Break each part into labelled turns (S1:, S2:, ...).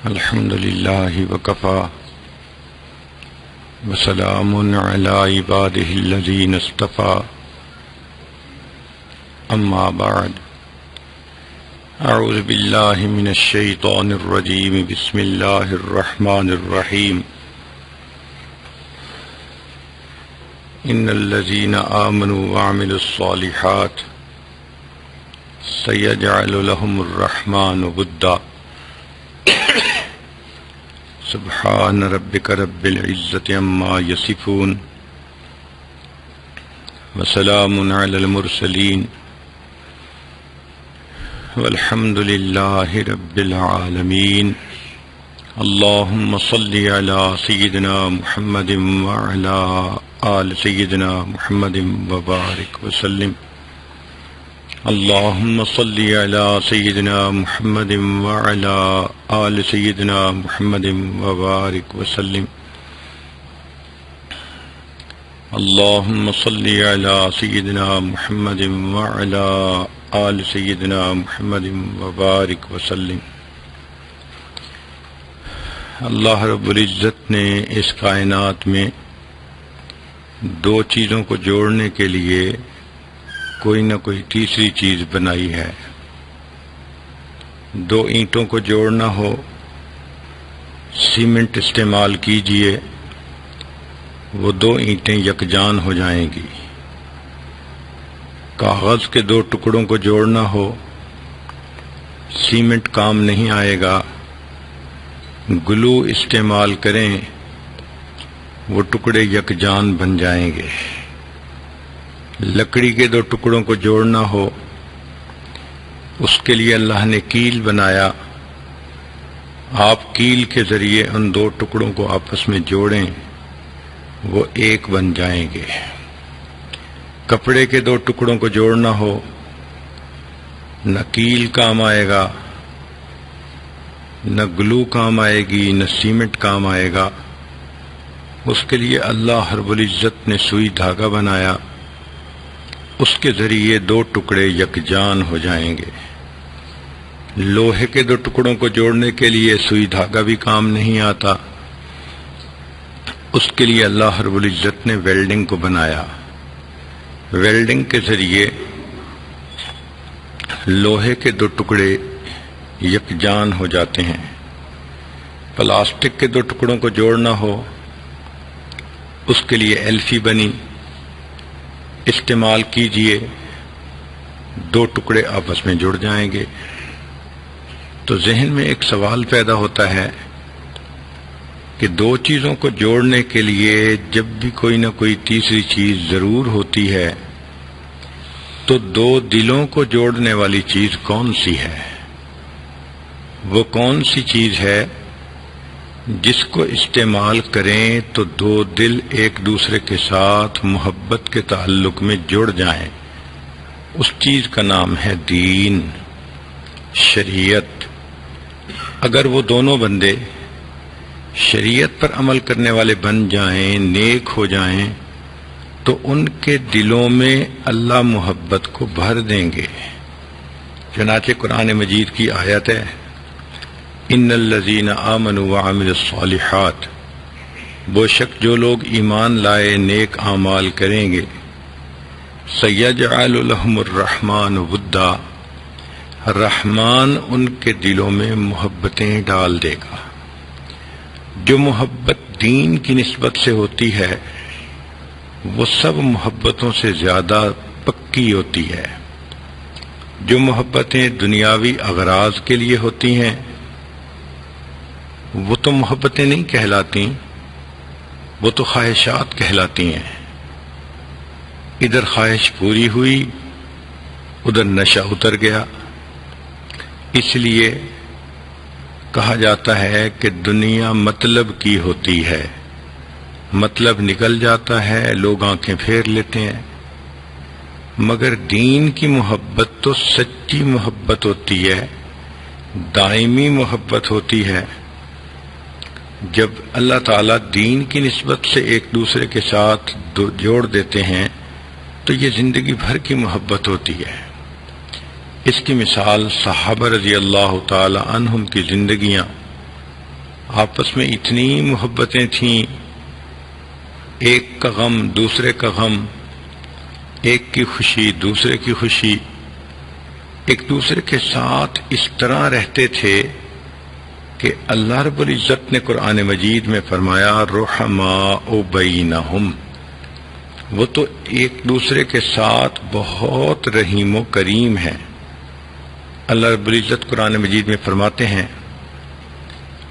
S1: الحمد لله وكفى وسلام على عباده الذين اصطفى أما بعد أعوذ بالله من الشيطان الرجيم بسم الله الرحمن الرحيم إن الذين آمنوا وعملوا الصالحات سيجعل لهم الرحمن ودا سبحان ربك رب العزة عما يصفون وسلام على المرسلين والحمد لله رب العالمين اللهم صل على سيدنا محمد وعلى آل سيدنا محمد وبارك وسلم اللهم صل على سيدنا محمد وعلى آل سيدنا محمد وبارك وسلم اللهم صل على سيدنا محمد وعلى آل سيدنا محمد وبارك وسلم۔ اللہ رب العزت نے اس کائنات میں دو چیزوں کو جوڑنے کے لیے کوئی نہ کوئی تیسری چیز بنائی ہے۔ دو اینٹوں کو جوڑنا ہو، سیمنٹ استعمال کیجئے، وہ دو اینٹیں یکجان ہو جائیں گی۔ کاغذ کے دو ٹکڑوں کو جوڑنا ہو، سیمنٹ کام نہیں آئے گا، گلو استعمال کریں وہ ٹکڑے یکجان بن جائیں گے۔ لکڑی کے دو ٹکڑوں کو جوڑنا ہو، اس کے لیے اللہ نے کیل بنایا، آپ کیل کے ذریعے ان دو ٹکڑوں کو آپس میں جوڑیں وہ ایک بن جائیں گے۔ کپڑے کے دو ٹکڑوں کو جوڑنا ہو، نہ کیل کام آئے گا، نہ گلو کام آئے گی، نہ سیمنٹ کام آئے گا، اس کے لیے اللہ رب العزت نے سوئی دھاگا بنایا، اس کے ذریعے دو ٹکڑے یکجان ہو جائیں گے۔ لوہے کے دو ٹکڑوں کو جوڑنے کے لیے سوئی دھاگا بھی کام نہیں آتا، اس کے لیے اللہ رب العزت نے ویلڈنگ کو بنایا۔ ویلڈنگ کے ذریعے لوہے کے دو ٹکڑے یکجان ہو جاتے ہیں۔ پلاسٹک کے دو ٹکڑوں کو جوڑنا ہو، اس کے لیے ایلفی بنی، استعمال کیجئے، دو ٹکڑے آپس میں جڑ جائیں گے۔ تو ذہن میں ایک سوال پیدا ہوتا ہے کہ دو چیزوں کو جوڑنے کے لیے جب بھی کوئی نہ کوئی تیسری چیز ضرور ہوتی ہے تو دو دلوں کو جوڑنے والی چیز کون سی ہے؟ وہ کون سی چیز ہے جس کو استعمال کریں تو دو دل ایک دوسرے کے ساتھ محبت کے تعلق میں جڑ جائیں؟ اس چیز کا نام ہے دین، شریعت۔ اگر وہ دونوں بندے شریعت پر عمل کرنے والے بن جائیں، نیک ہو جائیں، تو ان کے دلوں میں اللہ محبت کو بھر دیں گے۔ چنانچہ قرآن مجید کی آیت ہے، ان الذین آمنوا وعملوا الصالحات، بے شک جو لوگ ایمان لائے نیک اعمال کریں گے، سیجعل لهم الرحمن ودا، رحمان ان کے دلوں میں محبتیں ڈال دے گا۔ جو محبت دین کی نسبت سے ہوتی ہے وہ سب محبتوں سے زیادہ پکی ہوتی ہے۔ جو محبتیں دنیاوی اغراض کے لیے ہوتی ہیں وہ تو محبتیں نہیں کہلاتی، وہ تو خواہشات کہلاتی ہیں۔ ادھر خواہش پوری ہوئی، ادھر نشہ اتر گیا۔ اس لیے کہا جاتا ہے کہ دنیا مطلب کی ہوتی ہے، مطلب نکل جاتا ہے، لوگ آنکھیں پھیر لیتے ہیں، مگر دین کی محبت تو سچی محبت ہوتی ہے، دائمی محبت ہوتی ہے۔ جب اللہ تعالیٰ دین کی نسبت سے ایک دوسرے کے ساتھ جوڑ دیتے ہیں تو یہ زندگی بھر کی محبت ہوتی ہے۔ اس کی مثال صحابہ رضی اللہ تعالی عنہم کی زندگیاں آپس میں اتنی محبتیں تھیں، ایک کا غم دوسرے کا غم، ایک کی خوشی دوسرے کی خوشی، ایک دوسرے کے ساتھ اس طرح رہتے تھے کہ اللہ رب العزت نے قرآن مجید میں فرمایا رحماء بینہم، وہ تو ایک دوسرے کے ساتھ بہت رحیم و کریم ہے۔ اللہ رب العزت قرآن مجید میں فرماتے ہیں،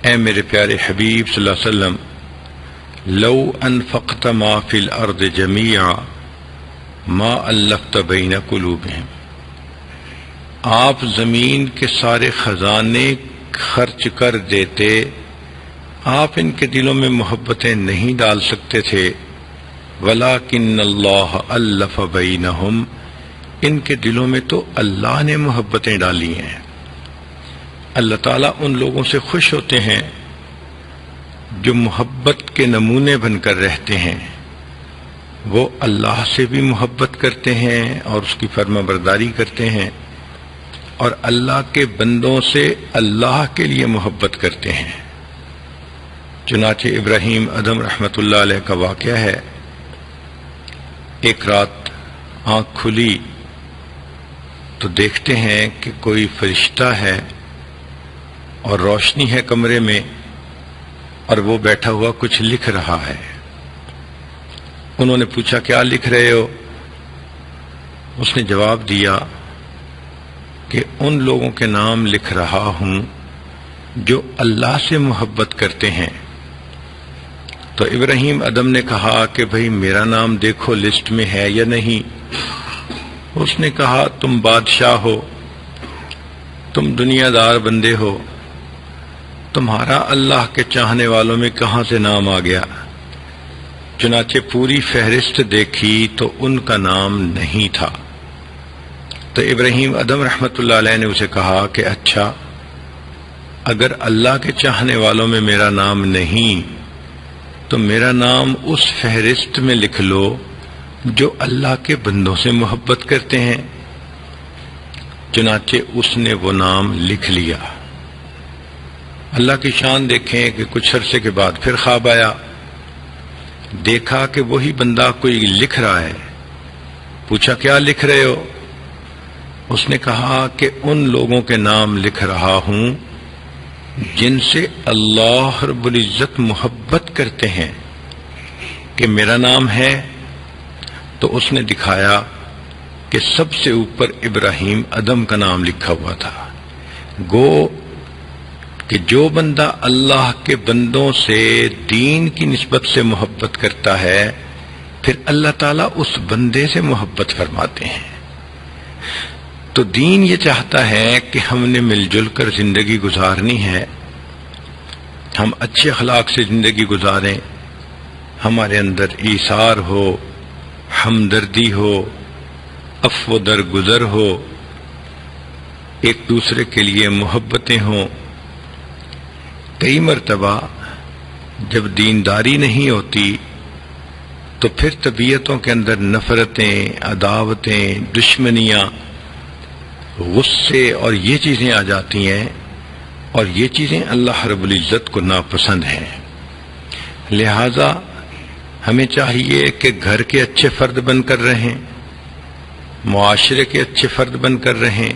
S1: اے میرے پیارے حبیب صلی اللہ علیہ وسلم، لو انفقت ما فی الارض جمیعا ما الفت بین قلوبہم، آپ زمین کے سارے خزانے خرچ کر دیتے، آپ ان کے دلوں میں محبتیں نہیں ڈال سکتے تھے، ولیکن اللہ الف بینہم، ان کے دلوں میں تو اللہ نے محبتیں ڈالی ہیں۔ اللہ تعالیٰ ان لوگوں سے خوش ہوتے ہیں جو محبت کے نمونے بن کر رہتے ہیں، وہ اللہ سے بھی محبت کرتے ہیں اور اس کی فرما برداری کرتے ہیں، اور اللہ کے بندوں سے اللہ کے لیے محبت کرتے ہیں۔ چنانچہ ابراہیم ادم رحمۃ اللہ علیہ کا واقعہ ہے، ایک رات آنکھ کھلی تو دیکھتے ہیں کہ کوئی فرشتہ ہے اور روشنی ہے کمرے میں، اور وہ بیٹھا ہوا کچھ لکھ رہا ہے۔ انہوں نے پوچھا کیا لکھ رہے ہو؟ اس نے جواب دیا کہ ان لوگوں کے نام لکھ رہا ہوں جو اللہ سے محبت کرتے ہیں۔ تو ابراہیم ادم نے کہا کہ بھئی میرا نام دیکھو لسٹ میں ہے یا نہیں۔ اس نے کہا تم بادشاہ ہو، تم دنیا دار بندے ہو، تمہارا اللہ کے چاہنے والوں میں کہاں سے نام آ گیا؟ چنانچہ پوری فہرست دیکھی تو ان کا نام نہیں تھا۔ تو ابراہیم ادم رحمۃ اللہ علیہ نے اسے کہا کہ اچھا، اگر اللہ کے چاہنے والوں میں میرا نام نہیں تو میرا نام اس فہرست میں لکھ لو جو اللہ کے بندوں سے محبت کرتے ہیں۔ چنانچہ اس نے وہ نام لکھ لیا۔ اللہ کی شان دیکھیں کہ کچھ عرصے کے بعد پھر خواب آیا، دیکھا کہ وہی بندہ کوئی لکھ رہا ہے۔ پوچھا کیا لکھ رہے ہو؟ اس نے کہا کہ ان لوگوں کے نام لکھ رہا ہوں جن سے اللہ رب العزت محبت کرتے ہیں کہ میرا نام ہے۔ تو اس نے دکھایا کہ سب سے اوپر ابراہیم ادم کا نام لکھا ہوا تھا۔ گو کہ جو بندہ اللہ کے بندوں سے دین کی نسبت سے محبت کرتا ہے، پھر اللہ تعالیٰ اس بندے سے محبت فرماتے ہیں۔ تو دین یہ چاہتا ہے کہ ہم نے مل جل کر زندگی گزارنی ہے، ہم اچھے اخلاق سے زندگی گزاریں، ہمارے اندر ایثار ہو، ہمدردی ہو، عفو درگزر ہو، ایک دوسرے کے لیے محبتیں ہوں۔ کئی مرتبہ جب دینداری نہیں ہوتی تو پھر طبیعتوں کے اندر نفرتیں، عداوتیں، دشمنیاں، غصے اور یہ چیزیں آ جاتی ہیں، اور یہ چیزیں اللہ رب العزت کو ناپسند ہیں۔ لہذا ہمیں چاہیے کہ گھر کے اچھے فرد بن کر رہیں، معاشرے کے اچھے فرد بن کر رہیں،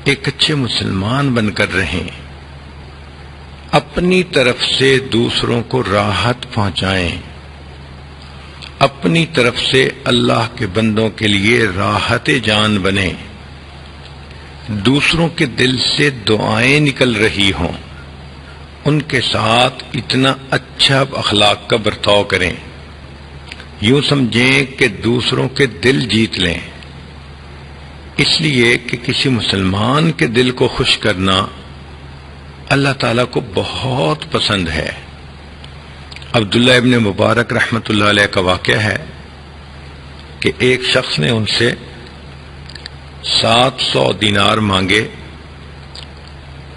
S1: ایک اچھے مسلمان بن کر رہیں، اپنی طرف سے دوسروں کو راحت پہنچائیں، اپنی طرف سے اللہ کے بندوں کے لیے راحت جان بنیں، دوسروں کے دل سے دعائیں نکل رہی ہوں، ان کے ساتھ اتنا اچھا اخلاق کا برتاؤ کریں، یوں سمجھیں کہ دوسروں کے دل جیت لیں۔ اس لیے کہ کسی مسلمان کے دل کو خوش کرنا اللہ تعالیٰ کو بہت پسند ہے۔ عبداللہ ابن مبارک رحمۃ اللہ علیہ کا واقعہ ہے کہ ایک شخص نے ان سے 700 دینار مانگے،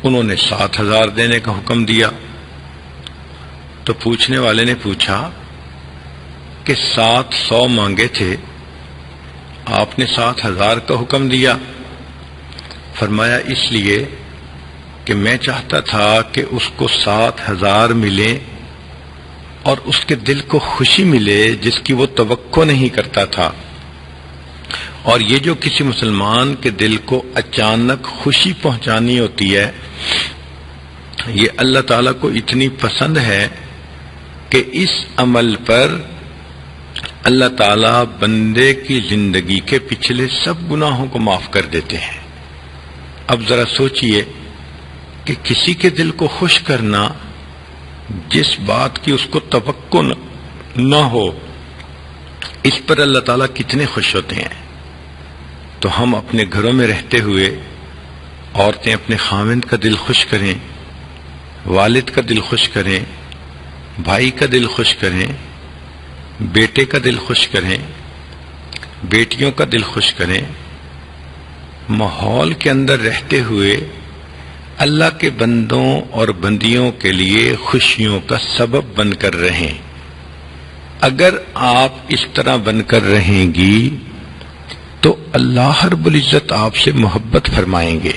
S1: انہوں نے 7000 دینے کا حکم دیا۔ تو پوچھنے والے نے پوچھا کہ 700 مانگے تھے، آپ نے 7000 کا حکم دیا؟ فرمایا اس لیے کہ میں چاہتا تھا کہ اس کو 7,000 ملے اور اس کے دل کو خوشی ملے جس کی وہ توقع نہیں کرتا تھا. اور یہ جو کسی مسلمان کے دل کو اچانک خوشی پہنچانی ہوتی ہے، یہ اللہ تعالیٰ کو اتنی پسند ہے کہ اس عمل پر اللہ تعالیٰ بندے کی زندگی کے پچھلے سب گناہوں کو معاف کر دیتے ہیں. اب ذرا سوچئے کہ کسی کے دل کو خوش کرنا جس بات کی اس کو توقع نہ ہو، اس پر اللہ تعالیٰ کتنے خوش ہوتے ہیں. تو ہم اپنے گھروں میں رہتے ہوئے عورتیں اپنے خاوند کا دل خوش کریں، والد کا دل خوش کریں، بھائی کا دل خوش کریں، بیٹے کا دل خوش کریں، بیٹیوں کا دل خوش کریں، ماحول کے اندر رہتے ہوئے اللہ کے بندوں اور بندیوں کے لیے خوشیوں کا سبب بن کر رہیں. اگر آپ اس طرح بن کر رہیں گی تو اللہ رب العزت آپ سے محبت فرمائیں گے.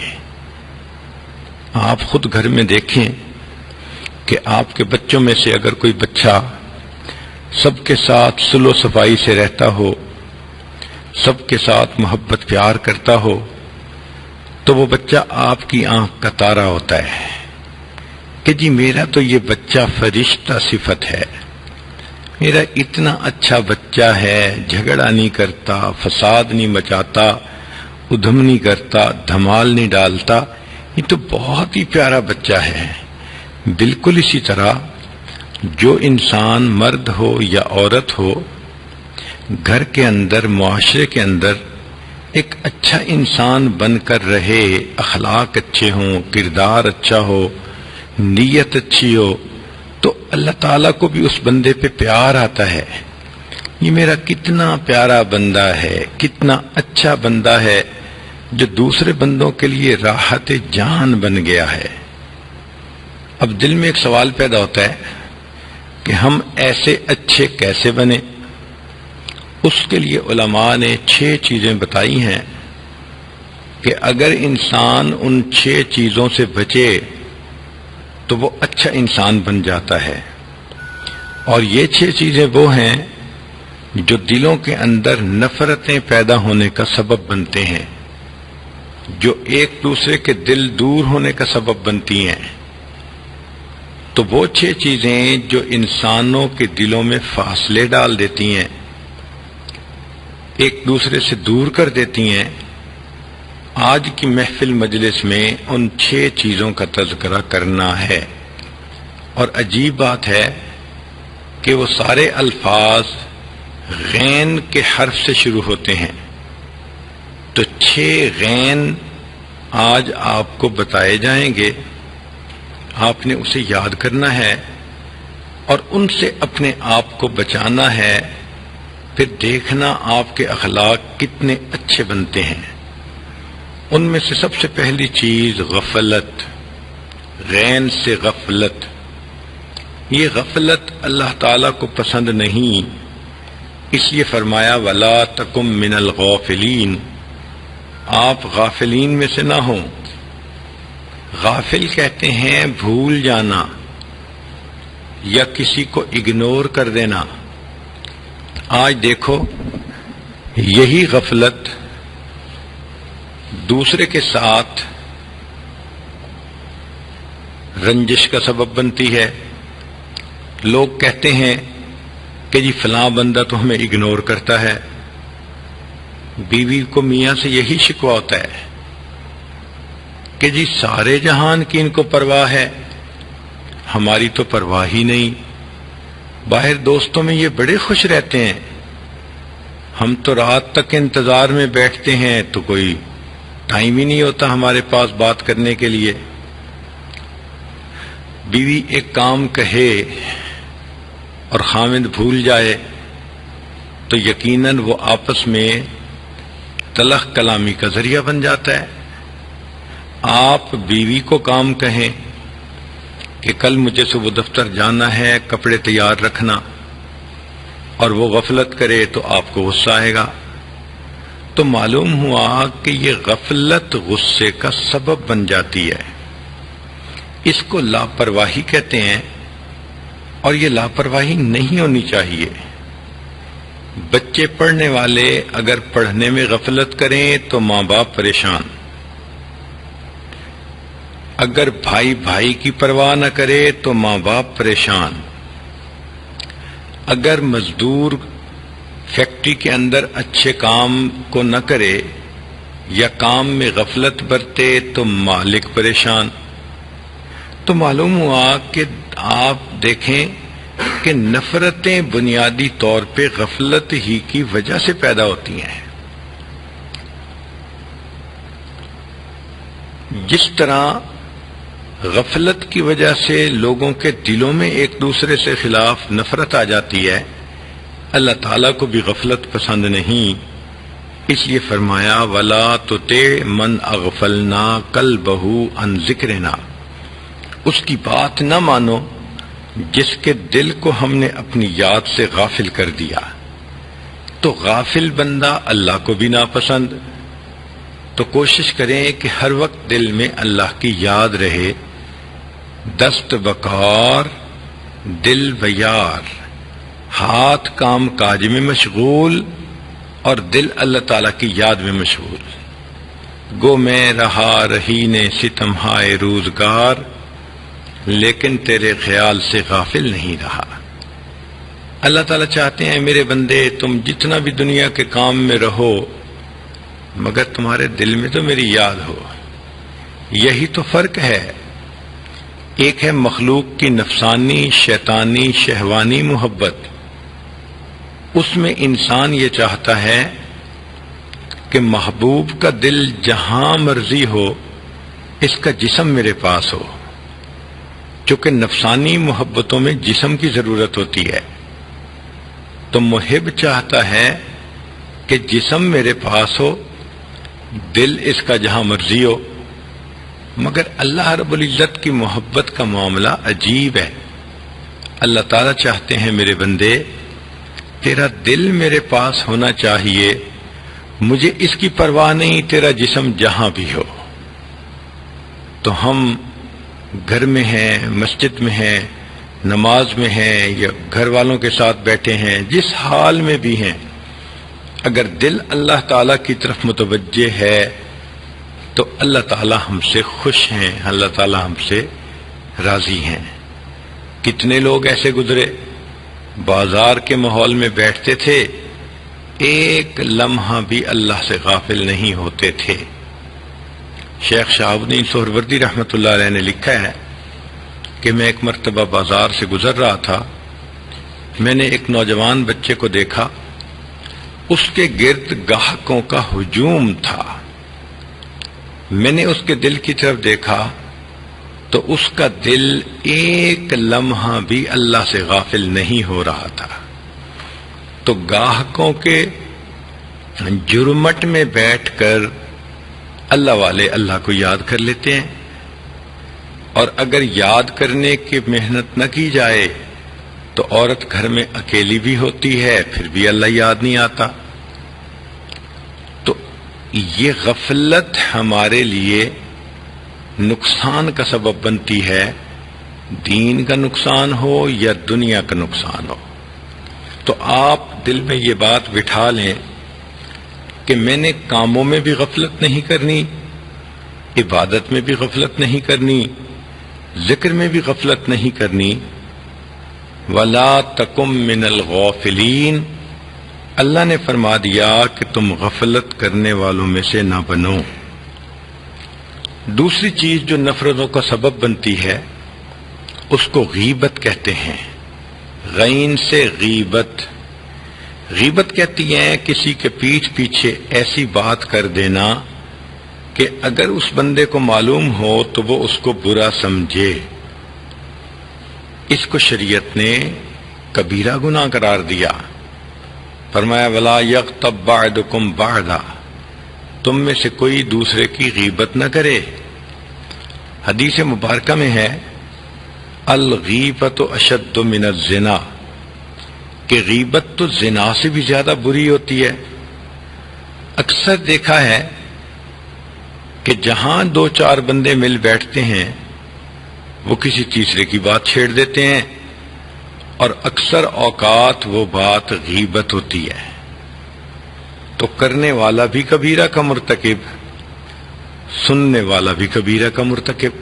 S1: آپ خود گھر میں دیکھیں کہ آپ کے بچوں میں سے اگر کوئی بچہ سب کے ساتھ سلو صفائی سے رہتا ہو، سب کے ساتھ محبت پیار کرتا ہو، تو وہ بچہ آپ کی آنکھ کا تارا ہوتا ہے کہ جی میرا تو یہ بچہ فرشتہ صفت ہے، میرا اتنا اچھا بچہ ہے، جھگڑا نہیں کرتا، فساد نہیں مچاتا، ادھم نہیں کرتا، دھمال نہیں ڈالتا، یہ تو بہت ہی پیارا بچہ ہے. بالکل اسی طرح جو انسان مرد ہو یا عورت ہو، گھر کے اندر، معاشرے کے اندر ایک اچھا انسان بن کر رہے، اخلاق اچھے ہوں، کردار اچھا ہو، نیت اچھی ہو، تو اللہ تعالیٰ کو بھی اس بندے پہ پیار آتا ہے. یہ میرا کتنا پیارا بندہ ہے، کتنا اچھا بندہ ہے جو دوسرے بندوں کے لیے راحت جان بن گیا ہے. اب دل میں ایک سوال پیدا ہوتا ہے کہ ہم ایسے اچھے کیسے بنے؟ اس کے لیے علماء نے 6 چیزیں بتائی ہیں کہ اگر انسان ان 6 چیزوں سے بچے تو وہ اچھا انسان بن جاتا ہے. اور یہ 6 چیزیں وہ ہیں جو دلوں کے اندر نفرتیں پیدا ہونے کا سبب بنتے ہیں، جو ایک دوسرے کے دل دور ہونے کا سبب بنتی ہیں. تو وہ 6 چیزیں جو انسانوں کے دلوں میں فاصلے ڈال دیتی ہیں، ایک دوسرے سے دور کر دیتی ہیں، آج کی محفل مجلس میں ان 6 چیزوں کا تذکرہ کرنا ہے. اور عجیب بات ہے کہ وہ سارے الفاظ غین کے حرف سے شروع ہوتے ہیں. تو 6 غین آج آپ کو بتائے جائیں گے، آپ نے اسے یاد کرنا ہے اور ان سے اپنے آپ کو بچانا ہے. پھر دیکھنا آپ کے اخلاق کتنے اچھے بنتے ہیں. ان میں سے سب سے پہلی چیز غفلت، غین سے غفلت. یہ غفلت اللہ تعالیٰ کو پسند نہیں، اس لیے فرمایا وَلَا تَكُن مِّنَ الْغَافِلِينَ، آپ غافلین میں سے نہ ہوں. غافل کہتے ہیں بھول جانا یا کسی کو اگنور کر دینا. آج دیکھو یہی غفلت دوسرے کے ساتھ رنجش کا سبب بنتی ہے. لوگ کہتے ہیں کہ جی فلاں بندہ تو ہمیں اگنور کرتا ہے. بیوی کو میاں سے یہی شکوہ ہوتا ہے کہ جی سارے جہان کی ان کو پرواہ ہے، ہماری تو پرواہ ہی نہیں. باہر دوستوں میں یہ بڑے خوش رہتے ہیں، ہم تو رات تک انتظار میں بیٹھتے ہیں تو کوئی ٹائم ہی نہیں ہوتا ہمارے پاس بات کرنے کے لیے. بیوی ایک کام کہے اور خاوند بھول جائے تو یقیناً وہ آپس میں تلخ کلامی کا ذریعہ بن جاتا ہے. آپ بیوی کو کام کہیں کہ کل مجھے صبح دفتر جانا ہے، کپڑے تیار رکھنا، اور وہ غفلت کرے تو آپ کو غصہ آئے گا. تو معلوم ہوا کہ یہ غفلت غصے کا سبب بن جاتی ہے. اس کو لاپرواہی کہتے ہیں، اور یہ لاپرواہی نہیں ہونی چاہیے۔ بچے پڑھنے والے اگر پڑھنے میں غفلت کریں تو ماں باپ پریشان، اگر بھائی بھائی کی پرواہ نہ کرے تو ماں باپ پریشان، اگر مزدور فیکٹری کے اندر اچھے کام کو نہ کرے یا کام میں غفلت برتے تو مالک پریشان۔ تو معلوم ہوا کہ آپ دیکھیں کہ نفرتیں بنیادی طور پہ غفلت ہی کی وجہ سے پیدا ہوتی ہیں۔ جس طرح غفلت کی وجہ سے لوگوں کے دلوں میں ایک دوسرے سے خلاف نفرت آ جاتی ہے، اللہ تعالیٰ کو بھی غفلت پسند نہیں، اس لیے فرمایا وَلَا تُطِعْ مَنْ أَغْفَلْنَا قَلْبَهُ عَنْ ذِكْرِنَا، اس کی بات نہ مانو جس کے دل کو ہم نے اپنی یاد سے غافل کر دیا۔ تو غافل بندہ اللہ کو بھی ناپسند، تو کوشش کریں کہ ہر وقت دل میں اللہ کی یاد رہے، دست بکار دل بیار، ہاتھ کام کاج میں مشغول اور دل اللہ تعالیٰ کی یاد میں مشغول۔ گو میں رہا رہی نے ستم ہائے روزگار، لیکن تیرے خیال سے غافل نہیں رہا۔ اللہ تعالیٰ چاہتے ہیں میرے بندے تم جتنا بھی دنیا کے کام میں رہو مگر تمہارے دل میں تو میری یاد ہو۔ یہی تو فرق ہے، ایک ہے مخلوق کی نفسانی شیطانی شہوانی محبت، اس میں انسان یہ چاہتا ہے کہ محبوب کا دل جہاں مرضی ہو اس کا جسم میرے پاس ہو، چونکہ نفسانی محبتوں میں جسم کی ضرورت ہوتی ہے، تو محب چاہتا ہے کہ جسم میرے پاس ہو، دل اس کا جہاں مرضی ہو۔ مگر اللہ رب العزت کی محبت کا معاملہ عجیب ہے۔ اللہ تعالیٰ چاہتے ہیں میرے بندے تیرا دل میرے پاس ہونا چاہیے، مجھے اس کی پرواہ نہیں تیرا جسم جہاں بھی ہو۔ تو ہم گھر میں ہیں، مسجد میں ہیں، نماز میں ہیں یا گھر والوں کے ساتھ بیٹھے ہیں، جس حال میں بھی ہیں، اگر دل اللہ تعالیٰ کی طرف متوجہ ہے تو اللہ تعالیٰ ہم سے خوش ہیں، اللہ تعالیٰ ہم سے راضی ہیں۔ کتنے لوگ ایسے گزرے بازار کے ماحول میں بیٹھتے تھے، ایک لمحہ بھی اللہ سے غافل نہیں ہوتے تھے۔ شیخ شہاب الدین سہروردی رحمۃ اللہ علیہ نے لکھا ہے کہ میں ایک مرتبہ بازار سے گزر رہا تھا، میں نے ایک نوجوان بچے کو دیکھا، اس کے گرد گاہکوں کا ہجوم تھا۔ میں نے اس کے دل کی طرف دیکھا تو اس کا دل ایک لمحہ بھی اللہ سے غافل نہیں ہو رہا تھا۔ تو گاہکوں کے جرمٹ میں بیٹھ کر اللہ والے اللہ کو یاد کر لیتے ہیں، اور اگر یاد کرنے کی محنت نہ کی جائے تو عورت گھر میں اکیلی بھی ہوتی ہے پھر بھی اللہ یاد نہیں آتا۔ تو یہ غفلت ہمارے لیے نقصان کا سبب بنتی ہے، دین کا نقصان ہو یا دنیا کا نقصان ہو۔ تو آپ دل میں یہ بات بٹھا لیں کہ میں نے کاموں میں بھی غفلت نہیں کرنی، عبادت میں بھی غفلت نہیں کرنی، ذکر میں بھی غفلت نہیں کرنی۔ وَلَا تَكُن مِّنَ الْغَافِلِينَ، اللہ نے فرما دیا کہ تم غفلت کرنے والوں میں سے نہ بنو۔ دوسری چیز جو نفرتوں کا سبب بنتی ہے اس کو غیبت کہتے ہیں، غین سے غیبت۔ غیبت کہتی ہیں کسی کے پیٹھ پیچھے ایسی بات کر دینا کہ اگر اس بندے کو معلوم ہو تو وہ اس کو برا سمجھے۔ اس کو شریعت نے کبیرہ گناہ قرار دیا، فرمایا وَلَا يَغْتَبْ بَعْضُكُمْ بَعْضًا، تم میں سے کوئی دوسرے کی غیبت نہ کرے۔ حدیث مبارکہ میں ہے الغیبۃ اشد من الزنا، کہ غیبت تو زنا سے بھی زیادہ بری ہوتی ہے۔ اکثر دیکھا ہے کہ جہاں دو چار بندے مل بیٹھتے ہیں وہ کسی تیسرے کی بات چھیڑ دیتے ہیں، اور اکثر اوقات وہ بات غیبت ہوتی ہے، تو کرنے والا بھی کبیرہ کا مرتکب، سننے والا بھی کبیرہ کا مرتکب۔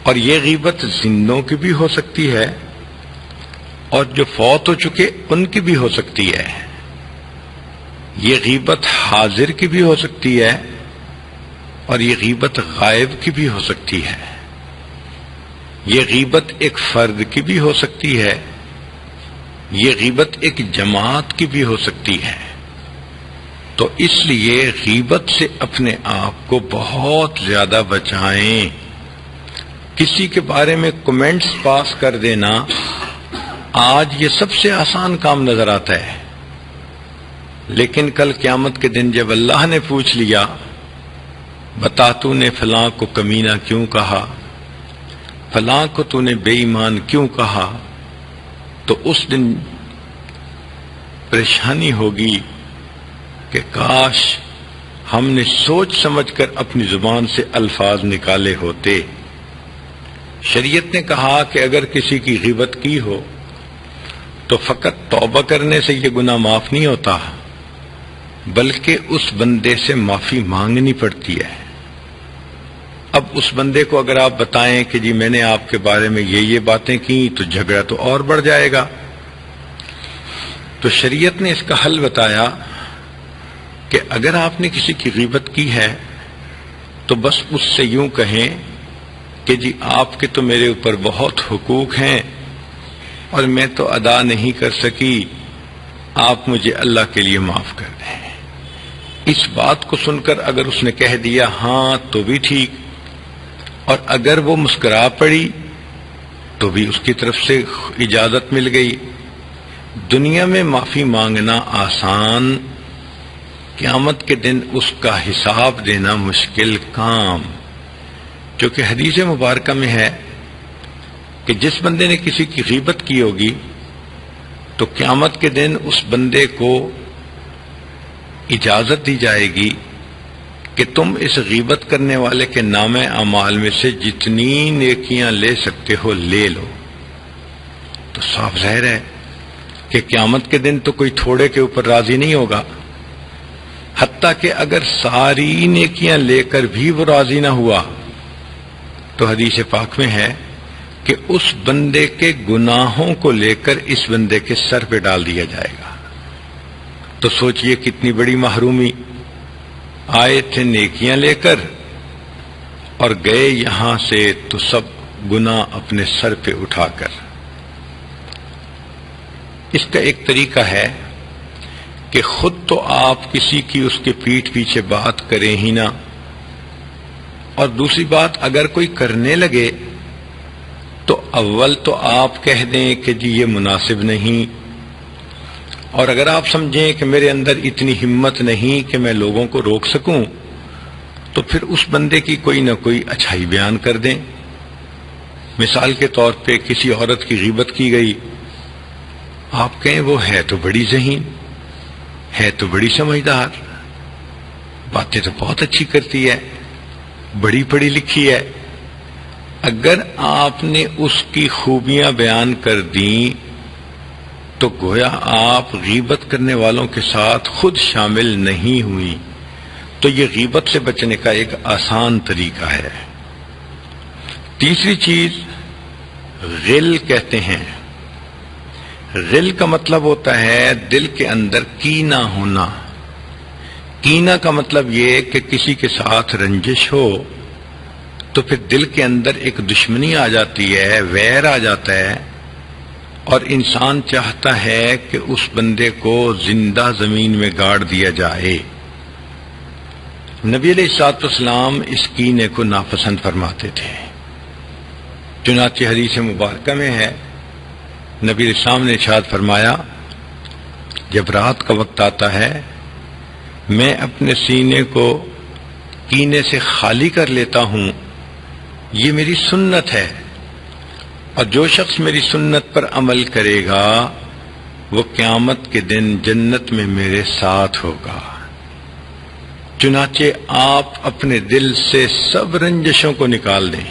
S1: اور یہ غیبت زندوں کی بھی ہو سکتی ہے، اور جو فوت ہو چکے ان کی بھی ہو سکتی ہے۔ یہ غیبت حاضر کی بھی ہو سکتی ہے، اور یہ غیبت غائب کی بھی ہو سکتی ہے۔ یہ غیبت ایک فرد کی بھی ہو سکتی ہے، یہ غیبت ایک جماعت کی بھی ہو سکتی ہے۔ تو اس لیے غیبت سے اپنے آپ کو بہت زیادہ بچائیں۔ کسی کے بارے میں کمنٹس پاس کر دینا آج یہ سب سے آسان کام نظر آتا ہے، لیکن کل قیامت کے دن جب اللہ نے پوچھ لیا بتا تو نے فلاں کو کمینہ کیوں کہا، فلاں کو تو نے بے ایمان کیوں کہا، تو اس دن پریشانی ہوگی کہ کاش ہم نے سوچ سمجھ کر اپنی زبان سے الفاظ نکالے ہوتے۔ شریعت نے کہا کہ اگر کسی کی غیبت کی ہو تو فقط توبہ کرنے سے یہ گناہ معاف نہیں ہوتا، بلکہ اس بندے سے معافی مانگنی پڑتی ہے۔ اب اس بندے کو اگر آپ بتائیں کہ جی میں نے آپ کے بارے میں یہ باتیں کی، تو جھگڑا تو اور بڑھ جائے گا۔ تو شریعت نے اس کا حل بتایا کہ اگر آپ نے کسی کی غیبت کی ہے تو بس اس سے یوں کہیں کہ جی آپ کے تو میرے اوپر بہت حقوق ہیں اور میں تو ادا نہیں کر سکی، آپ مجھے اللہ کے لیے معاف کر دیں۔ اس بات کو سن کر اگر اس نے کہہ دیا ہاں تو بھی ٹھیک، اور اگر وہ مسکرا پڑی تو بھی اس کی طرف سے اجازت مل گئی۔ دنیا میں معافی مانگنا آسان، قیامت کے دن اس کا حساب دینا مشکل کام۔ کیونکہ حدیث مبارکہ میں ہے کہ جس بندے نے کسی کی غیبت کی ہوگی تو قیامت کے دن اس بندے کو اجازت دی جائے گی کہ تم اس غیبت کرنے والے کے نام اعمال میں سے جتنی نیکیاں لے سکتے ہو لے لو۔ تو صاف ظاہر ہے کہ قیامت کے دن تو کوئی تھوڑے کے اوپر راضی نہیں ہوگا، حتیٰ کہ اگر ساری نیکیاں لے کر بھی وہ راضی نہ ہوا تو حدیث پاک میں ہے کہ اس بندے کے گناہوں کو لے کر اس بندے کے سر پہ ڈال دیا جائے گا۔ تو سوچئے کتنی بڑی محرومی، آئے تھے نیکیاں لے کر اور گئے یہاں سے تو سب گناہ اپنے سر پہ اٹھا کر۔ اس کا ایک طریقہ ہے کہ خود تو آپ کسی کی اس کے پیٹھ پیچھے بات کریں ہی نہ، اور دوسری بات اگر کوئی کرنے لگے تو اول تو آپ کہہ دیں کہ جی یہ مناسب نہیں، اور اگر آپ سمجھیں کہ میرے اندر اتنی ہمت نہیں کہ میں لوگوں کو روک سکوں تو پھر اس بندے کی کوئی نہ کوئی اچھائی بیان کر دیں۔ مثال کے طور پہ کسی عورت کی غیبت کی گئی، آپ کہیں وہ ہے تو بڑی ذہین، ہے تو بڑی سمجھدار، باتیں تو بہت اچھی کرتی ہے، بڑی پڑھی لکھی ہے۔ اگر آپ نے اس کی خوبیاں بیان کر دیں تو گویا آپ غیبت کرنے والوں کے ساتھ خود شامل نہیں ہوئی۔ تو یہ غیبت سے بچنے کا ایک آسان طریقہ ہے۔ تیسری چیز غل کہتے ہیں۔ غل کا مطلب ہوتا ہے دل کے اندر کینہ ہونا۔ کینہ کا مطلب یہ کہ کسی کے ساتھ رنجش ہو تو پھر دل کے اندر ایک دشمنی آ جاتی ہے، ویر آ جاتا ہے، اور انسان چاہتا ہے کہ اس بندے کو زندہ زمین میں گاڑ دیا جائے۔ نبی علیہ الصلوۃ والسلام اس کینے کو ناپسند فرماتے تھے۔ چنانچہ حدیث مبارکہ میں ہے، نبی علیہ السلام نے ارشاد فرمایا جب رات کا وقت آتا ہے میں اپنے سینے کو کینے سے خالی کر لیتا ہوں، یہ میری سنت ہے، اور جو شخص میری سنت پر عمل کرے گا وہ قیامت کے دن جنت میں میرے ساتھ ہوگا۔ چنانچہ آپ اپنے دل سے سب رنجشوں کو نکال دیں،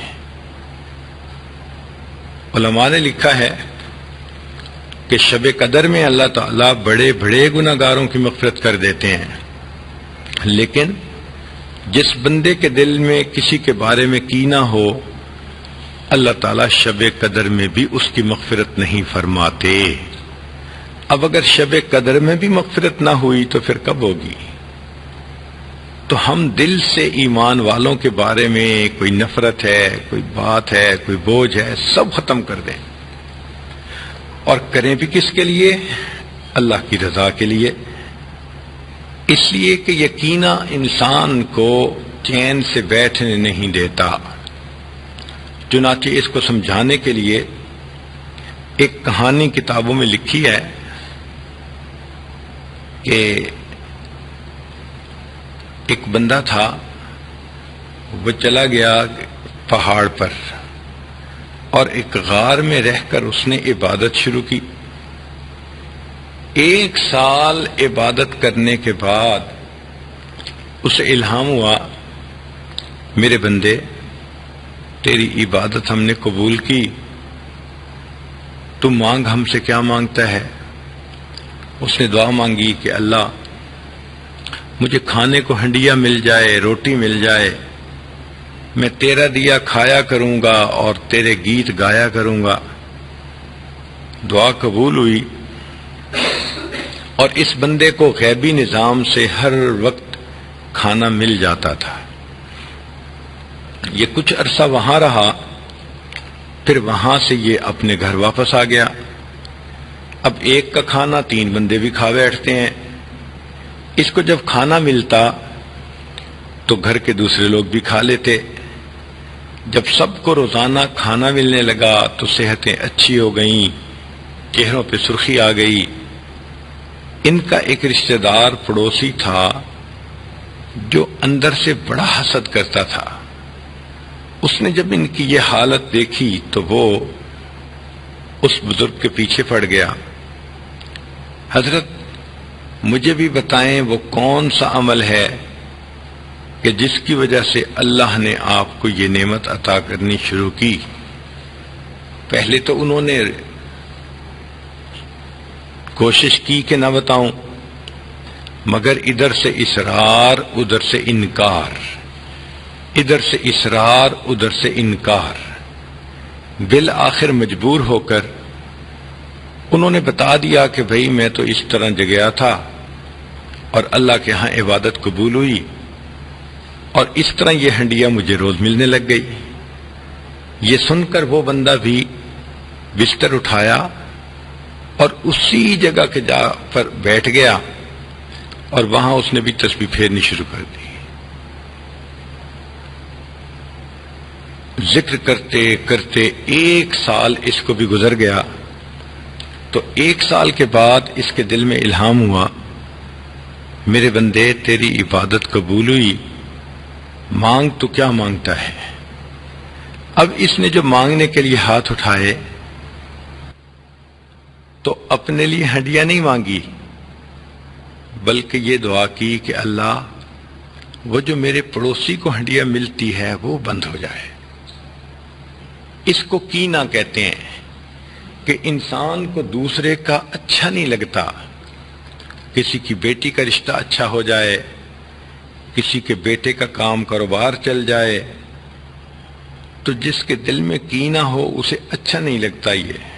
S1: علماء نے لکھا ہے کہ شب قدر میں اللہ تعالیٰ بڑے بڑے گناہ گاروں کی مغفرت کر دیتے ہیں، لیکن جس بندے کے دل میں کسی کے بارے میں کینہ ہو، اللہ تعالیٰ شب قدر میں بھی اس کی مغفرت نہیں فرماتے۔ اب اگر شب قدر میں بھی مغفرت نہ ہوئی تو پھر کب ہوگی؟ تو ہم دل سے ایمان والوں کے بارے میں کوئی نفرت ہے، کوئی بات ہے، کوئی بوجھ ہے، سب ختم کر دیں، اور کریں بھی کس کے لیے؟ اللہ کی رضا کے لیے۔ اس لیے کہ یقیناً انسان کو چین سے بیٹھنے نہیں دیتا۔ چنانچہ اس کو سمجھانے کے لیے ایک کہانی کتابوں میں لکھی ہے کہ ایک بندہ تھا، وہ چلا گیا پہاڑ پر اور ایک غار میں رہ کر اس نے عبادت شروع کی۔ 1 سال عبادت کرنے کے بعد اسے الہام ہوا، میرے بندے تیری عبادت ہم نے قبول کی، تو مانگ ہم سے کیا مانگتا ہے؟ اس نے دعا مانگی کہ اللہ مجھے کھانے کو ہنڈیا مل جائے، روٹی مل جائے، میں تیرا دیا کھایا کروں گا اور تیرے گیت گایا کروں گا۔ دعا قبول ہوئی اور اس بندے کو غیبی نظام سے ہر وقت کھانا مل جاتا تھا۔ یہ کچھ عرصہ وہاں رہا، پھر وہاں سے یہ اپنے گھر واپس آ گیا۔ اب ایک کا کھانا 3 بندے بھی کھا بیٹھتے ہیں۔ اس کو جب کھانا ملتا تو گھر کے دوسرے لوگ بھی کھا لیتے۔ جب سب کو روزانہ کھانا ملنے لگا تو صحتیں اچھی ہو گئیں، چہروں پہ سرخی آ گئی۔ ان کا ایک رشتہ دار پڑوسی تھا جو اندر سے بڑا حسد کرتا تھا۔ اس نے جب ان کی یہ حالت دیکھی تو وہ اس بزرگ کے پیچھے پڑ گیا، حضرت مجھے بھی بتائیں وہ کون سا عمل ہے کہ جس کی وجہ سے اللہ نے آپ کو یہ نعمت عطا کرنی شروع کی۔ پہلے تو انہوں نے کوشش کی کہ نہ بتاؤں، مگر ادھر سے اصرار ادھر سے انکار، ادھر سے اصرار ادھر سے انکار، بالآخر مجبور ہو کر انہوں نے بتا دیا کہ بھئی میں تو اس طرح جگیا تھا اور اللہ کے ہاں عبادت قبول ہوئی، اور اس طرح یہ ہنڈیا مجھے روز ملنے لگ گئی۔ یہ سن کر وہ بندہ بھی بستر اٹھایا اور اسی جگہ کے جا پر بیٹھ گیا، اور وہاں اس نے بھی تسبیح پھیرنی شروع کر دی۔ ذکر کرتے کرتے 1 سال اس کو بھی گزر گیا، تو 1 سال کے بعد اس کے دل میں الہام ہوا، میرے بندے تیری عبادت قبول ہوئی، مانگ تو کیا مانگتا ہے؟ اب اس نے جو مانگنے کے لیے ہاتھ اٹھائے تو اپنے لیے ہڈیاں نہیں مانگی، بلکہ یہ دعا کی کہ اللہ وہ جو میرے پڑوسی کو ہڈیاں ملتی ہے وہ بند ہو جائے۔ اس کو کینہ کہتے ہیں کہ انسان کو دوسرے کا اچھا نہیں لگتا، کسی کی بیٹی کا رشتہ اچھا ہو جائے، کسی کے بیٹے کا کام کاروبار چل جائے، تو جس کے دل میں کینہ ہو اسے اچھا نہیں لگتا۔ یہ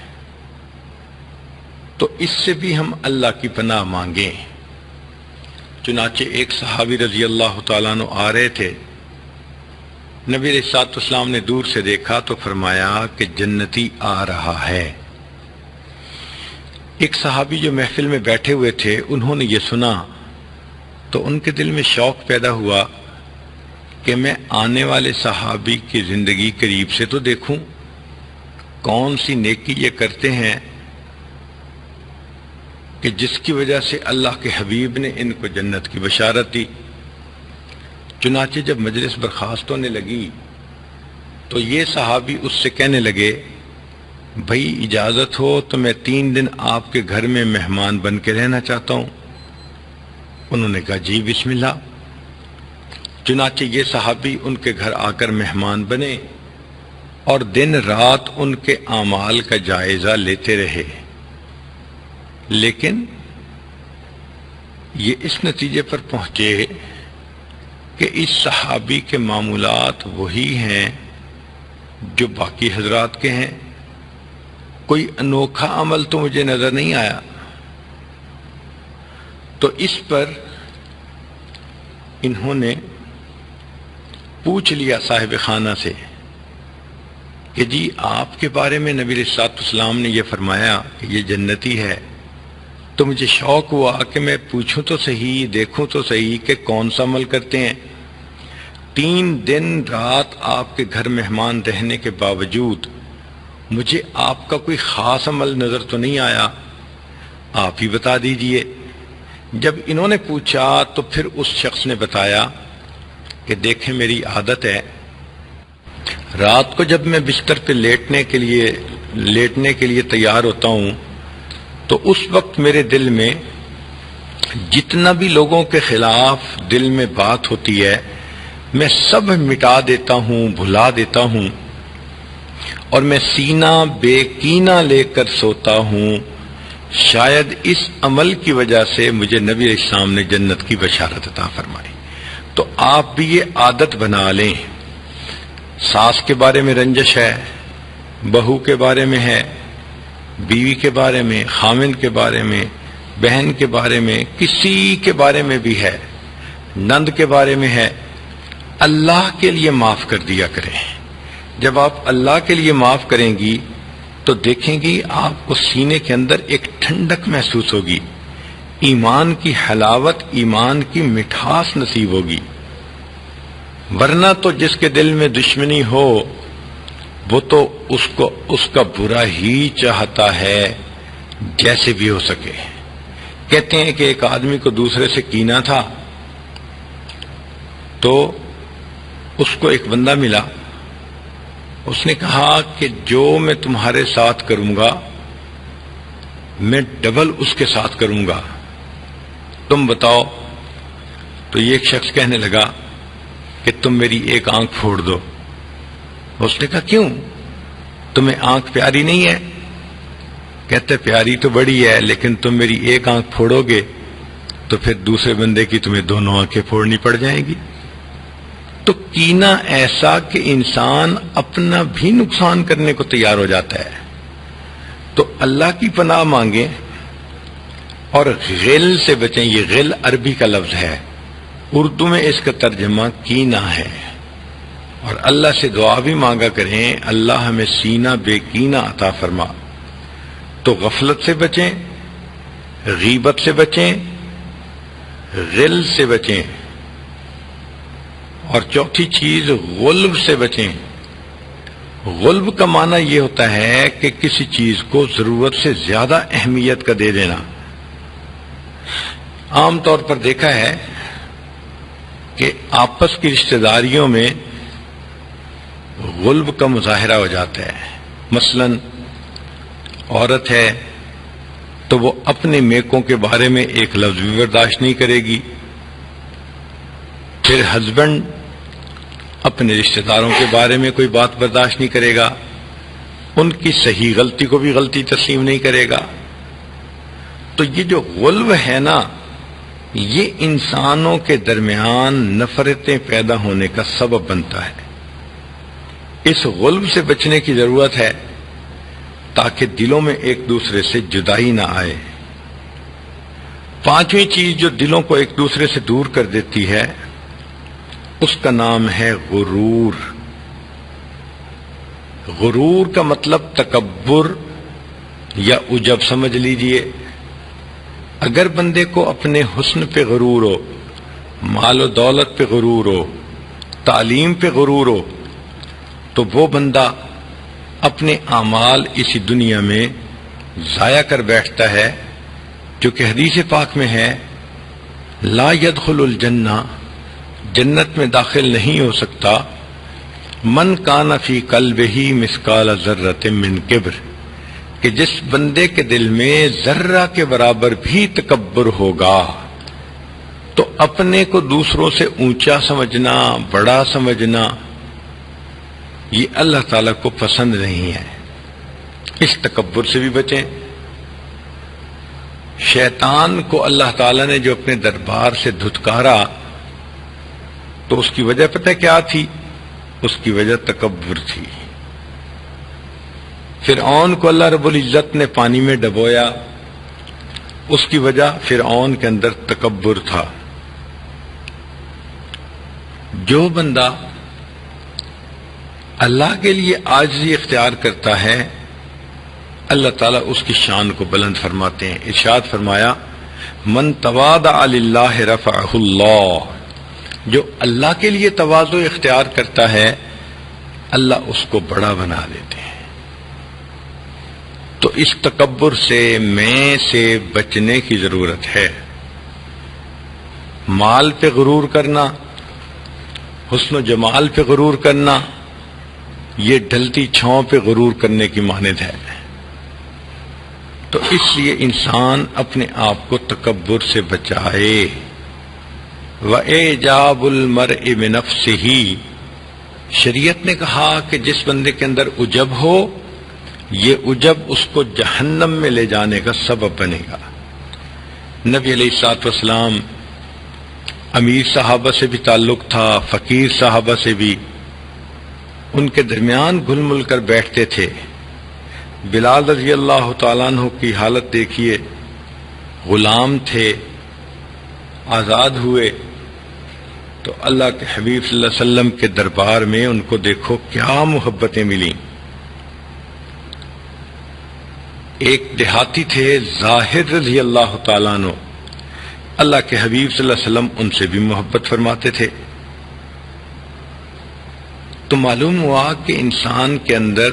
S1: تو اس سے بھی ہم اللہ کی پناہ مانگیں۔ چنانچہ ایک صحابی رضی اللہ تعالیٰ عنہ آ رہے تھے، نبی علیہ الصلوۃ والسلام نے دور سے دیکھا تو فرمایا کہ جنتی آ رہا ہے۔ ایک صحابی جو محفل میں بیٹھے ہوئے تھے انہوں نے یہ سنا تو ان کے دل میں شوق پیدا ہوا کہ میں آنے والے صحابی کی زندگی قریب سے تو دیکھوں، کون سی نیکی یہ کرتے ہیں کہ جس کی وجہ سے اللہ کے حبیب نے ان کو جنت کی بشارت دی۔ چنانچہ جب مجلس برخاست ہونے لگی تو یہ صحابی اس سے کہنے لگے، بھائی اجازت ہو تو میں 3 دن آپ کے گھر میں مہمان بن کے رہنا چاہتا ہوں۔ انہوں نے کہا جی بسم اللہ۔ چنانچہ یہ صحابی ان کے گھر آ کر مہمان بنے اور دن رات ان کے اعمال کا جائزہ لیتے رہے، لیکن یہ اس نتیجے پر پہنچے کہ اس صحابی کے معمولات وہی ہیں جو باقی حضرات کے ہیں، کوئی انوکھا عمل تو مجھے نظر نہیں آیا۔ تو اس پر انہوں نے پوچھ لیا صاحب خانہ سے کہ جی آپ کے بارے میں نبی علیہ الصلوۃ والسلام نے یہ فرمایا کہ یہ جنتی ہے، تو مجھے شوق ہوا کہ میں پوچھوں تو صحیح، دیکھوں تو صحیح کہ کون سا عمل کرتے ہیں۔ 3 دن رات آپ کے گھر مہمان رہنے کے باوجود مجھے آپ کا کوئی خاص عمل نظر تو نہیں آیا، آپ ہی بتا دیجئے۔ جب انہوں نے پوچھا تو پھر اس شخص نے بتایا کہ دیکھیں میری عادت ہے، رات کو جب میں بستر پہ لیٹنے کے لیے تیار ہوتا ہوں تو اس وقت میرے دل میں جتنا بھی لوگوں کے خلاف دل میں بات ہوتی ہے میں سب مٹا دیتا ہوں، بھلا دیتا ہوں، اور میں سینہ بے کینہ لے کر سوتا ہوں۔ شاید اس عمل کی وجہ سے مجھے نبی علیہ السلام نے جنت کی بشارت عطا فرمائی۔ تو آپ بھی یہ عادت بنا لیں۔ ساس کے بارے میں رنجش ہے، بہو کے بارے میں ہے، بیوی کے بارے میں، خامند کے بارے میں، بہن کے بارے میں، کسی کے بارے میں بھی ہے، نند کے بارے میں ہے، اللہ کے لیے معاف کر دیا کریں۔ جب آپ اللہ کے لیے معاف کریں گی تو دیکھیں گی آپ کو سینے کے اندر ایک ٹھنڈک محسوس ہوگی، ایمان کی حلاوت، ایمان کی مٹھاس نصیب ہوگی۔ ورنہ تو جس کے دل میں دشمنی ہو وہ تو اس کا برا ہی چاہتا ہے جیسے بھی ہو سکے۔ کہتے ہیں کہ ایک آدمی کو دوسرے سے کینہ تھا، تو اس کو ایک بندہ ملا، اس نے کہا کہ جو میں تمہارے ساتھ کروں گا میں ڈبل اس کے ساتھ کروں گا، تم بتاؤ۔ تو یہ ایک شخص کہنے لگا کہ تم میری ایک آنکھ پھوڑ دو۔ اس نے کہا کیوں، تمہیں آنکھ پیاری نہیں ہے؟ کہتے پیاری تو بڑی ہے، لیکن تم میری ایک آنکھ پھوڑو گے تو پھر دوسرے بندے کی تمہیں دونوں آنکھیں پھوڑنی پڑ جائیں گی۔ تو کینہ ایسا کہ انسان اپنا بھی نقصان کرنے کو تیار ہو جاتا ہے۔ تو اللہ کی پناہ مانگیں اور غل سے بچیں۔ یہ غل عربی کا لفظ ہے، اردو میں اس کا ترجمہ کینہ ہے، اور اللہ سے دعا بھی مانگا کریں اللہ ہمیں سینہ بے کینہ عطا فرما۔ تو غفلت سے بچیں، غیبت سے بچیں، غل سے بچیں، اور چوتھی چیز غلب سے بچیں۔ غلب کا معنی یہ ہوتا ہے کہ کسی چیز کو ضرورت سے زیادہ اہمیت کا دے دینا۔ عام طور پر دیکھا ہے کہ آپس کی رشتہ داریوں میں غلب کا مظاہرہ ہو جاتا ہے۔ مثلا عورت ہے تو وہ اپنے میکوں کے بارے میں ایک لفظ بھی برداشت نہیں کرے گی، پھر ہسبینڈ اپنے رشتہ داروں کے بارے میں کوئی بات برداشت نہیں کرے گا، ان کی صحیح غلطی کو بھی غلطی تسلیم نہیں کرے گا۔ تو یہ جو غلب ہے نا، یہ انسانوں کے درمیان نفرتیں پیدا ہونے کا سبب بنتا ہے۔ اس غلب سے بچنے کی ضرورت ہے تاکہ دلوں میں ایک دوسرے سے جدائی نہ آئے۔ پانچویں چیز جو دلوں کو ایک دوسرے سے دور کر دیتی ہے اس کا نام ہے غرور۔ غرور کا مطلب تکبر یا عجب سمجھ لیجئے۔ اگر بندے کو اپنے حسن پہ غرور ہو، مال و دولت پہ غرور ہو، تعلیم پہ غرور ہو، تو وہ بندہ اپنے اعمال اسی دنیا میں ضائع کر بیٹھتا ہے، جو کہ حدیث پاک میں ہے لا يدخل الجنہ، جنت میں داخل نہیں ہو سکتا من کان فی قلبہ مثقال ذرۃ من کبر، کہ جس بندے کے دل میں ذرہ کے برابر بھی تکبر ہوگا۔ تو اپنے کو دوسروں سے اونچا سمجھنا، بڑا سمجھنا، یہ اللہ تعالیٰ کو پسند نہیں ہے. اس تکبر سے بھی بچیں. شیطان کو اللہ تعالیٰ نے جو اپنے دربار سے دھتکارا تو اس کی وجہ پتہ کیا تھی؟ اس کی وجہ تکبر تھی. فرعون کو اللہ رب العزت نے پانی میں ڈبویا، اس کی وجہ فرعون کے اندر تکبر تھا. جو بندہ اللہ کے لیے عاجزی اختیار کرتا ہے اللہ تعالیٰ اس کی شان کو بلند فرماتے ہیں. ارشاد فرمایا من تواضع للہ رفعہ اللہ، جو اللہ کے لیے تواضع اختیار کرتا ہے اللہ اس کو بڑا بنا دیتے ہیں. تو اس تکبر سے میں سے بچنے کی ضرورت ہے. مال پہ غرور کرنا، حسن و جمال پہ غرور کرنا، یہ ڈھلتی چھاؤں پہ غرور کرنے کی مانند ہے. تو اس لیے انسان اپنے آپ کو تکبر سے بچائے. وَإِعْجَابُ الْمَرْءِ بِنَفْسِهِ، شریعت نے کہا کہ جس بندے کے اندر عجب ہو یہ عجب اس کو جہنم میں لے جانے کا سبب بنے گا. نبی علیہ الصلوۃ والسلام امیر صحابہ سے بھی تعلق تھا، فقیر صحابہ سے بھی، ان کے درمیان گھل مل کر بیٹھتے تھے. بلال رضی اللہ تعالیٰ عنہ کی حالت دیکھیے، غلام تھے، آزاد ہوئے تو اللہ کے حبیب صلی اللہ علیہ وسلم کے دربار میں ان کو دیکھو کیا محبتیں ملیں. ایک دیہاتی تھے ظاہر رضی اللہ تعالیٰ عنہ، اللہ کے حبیب صلی اللہ علیہ وسلم ان سے بھی محبت فرماتے تھے. تو معلوم ہوا کہ انسان کے اندر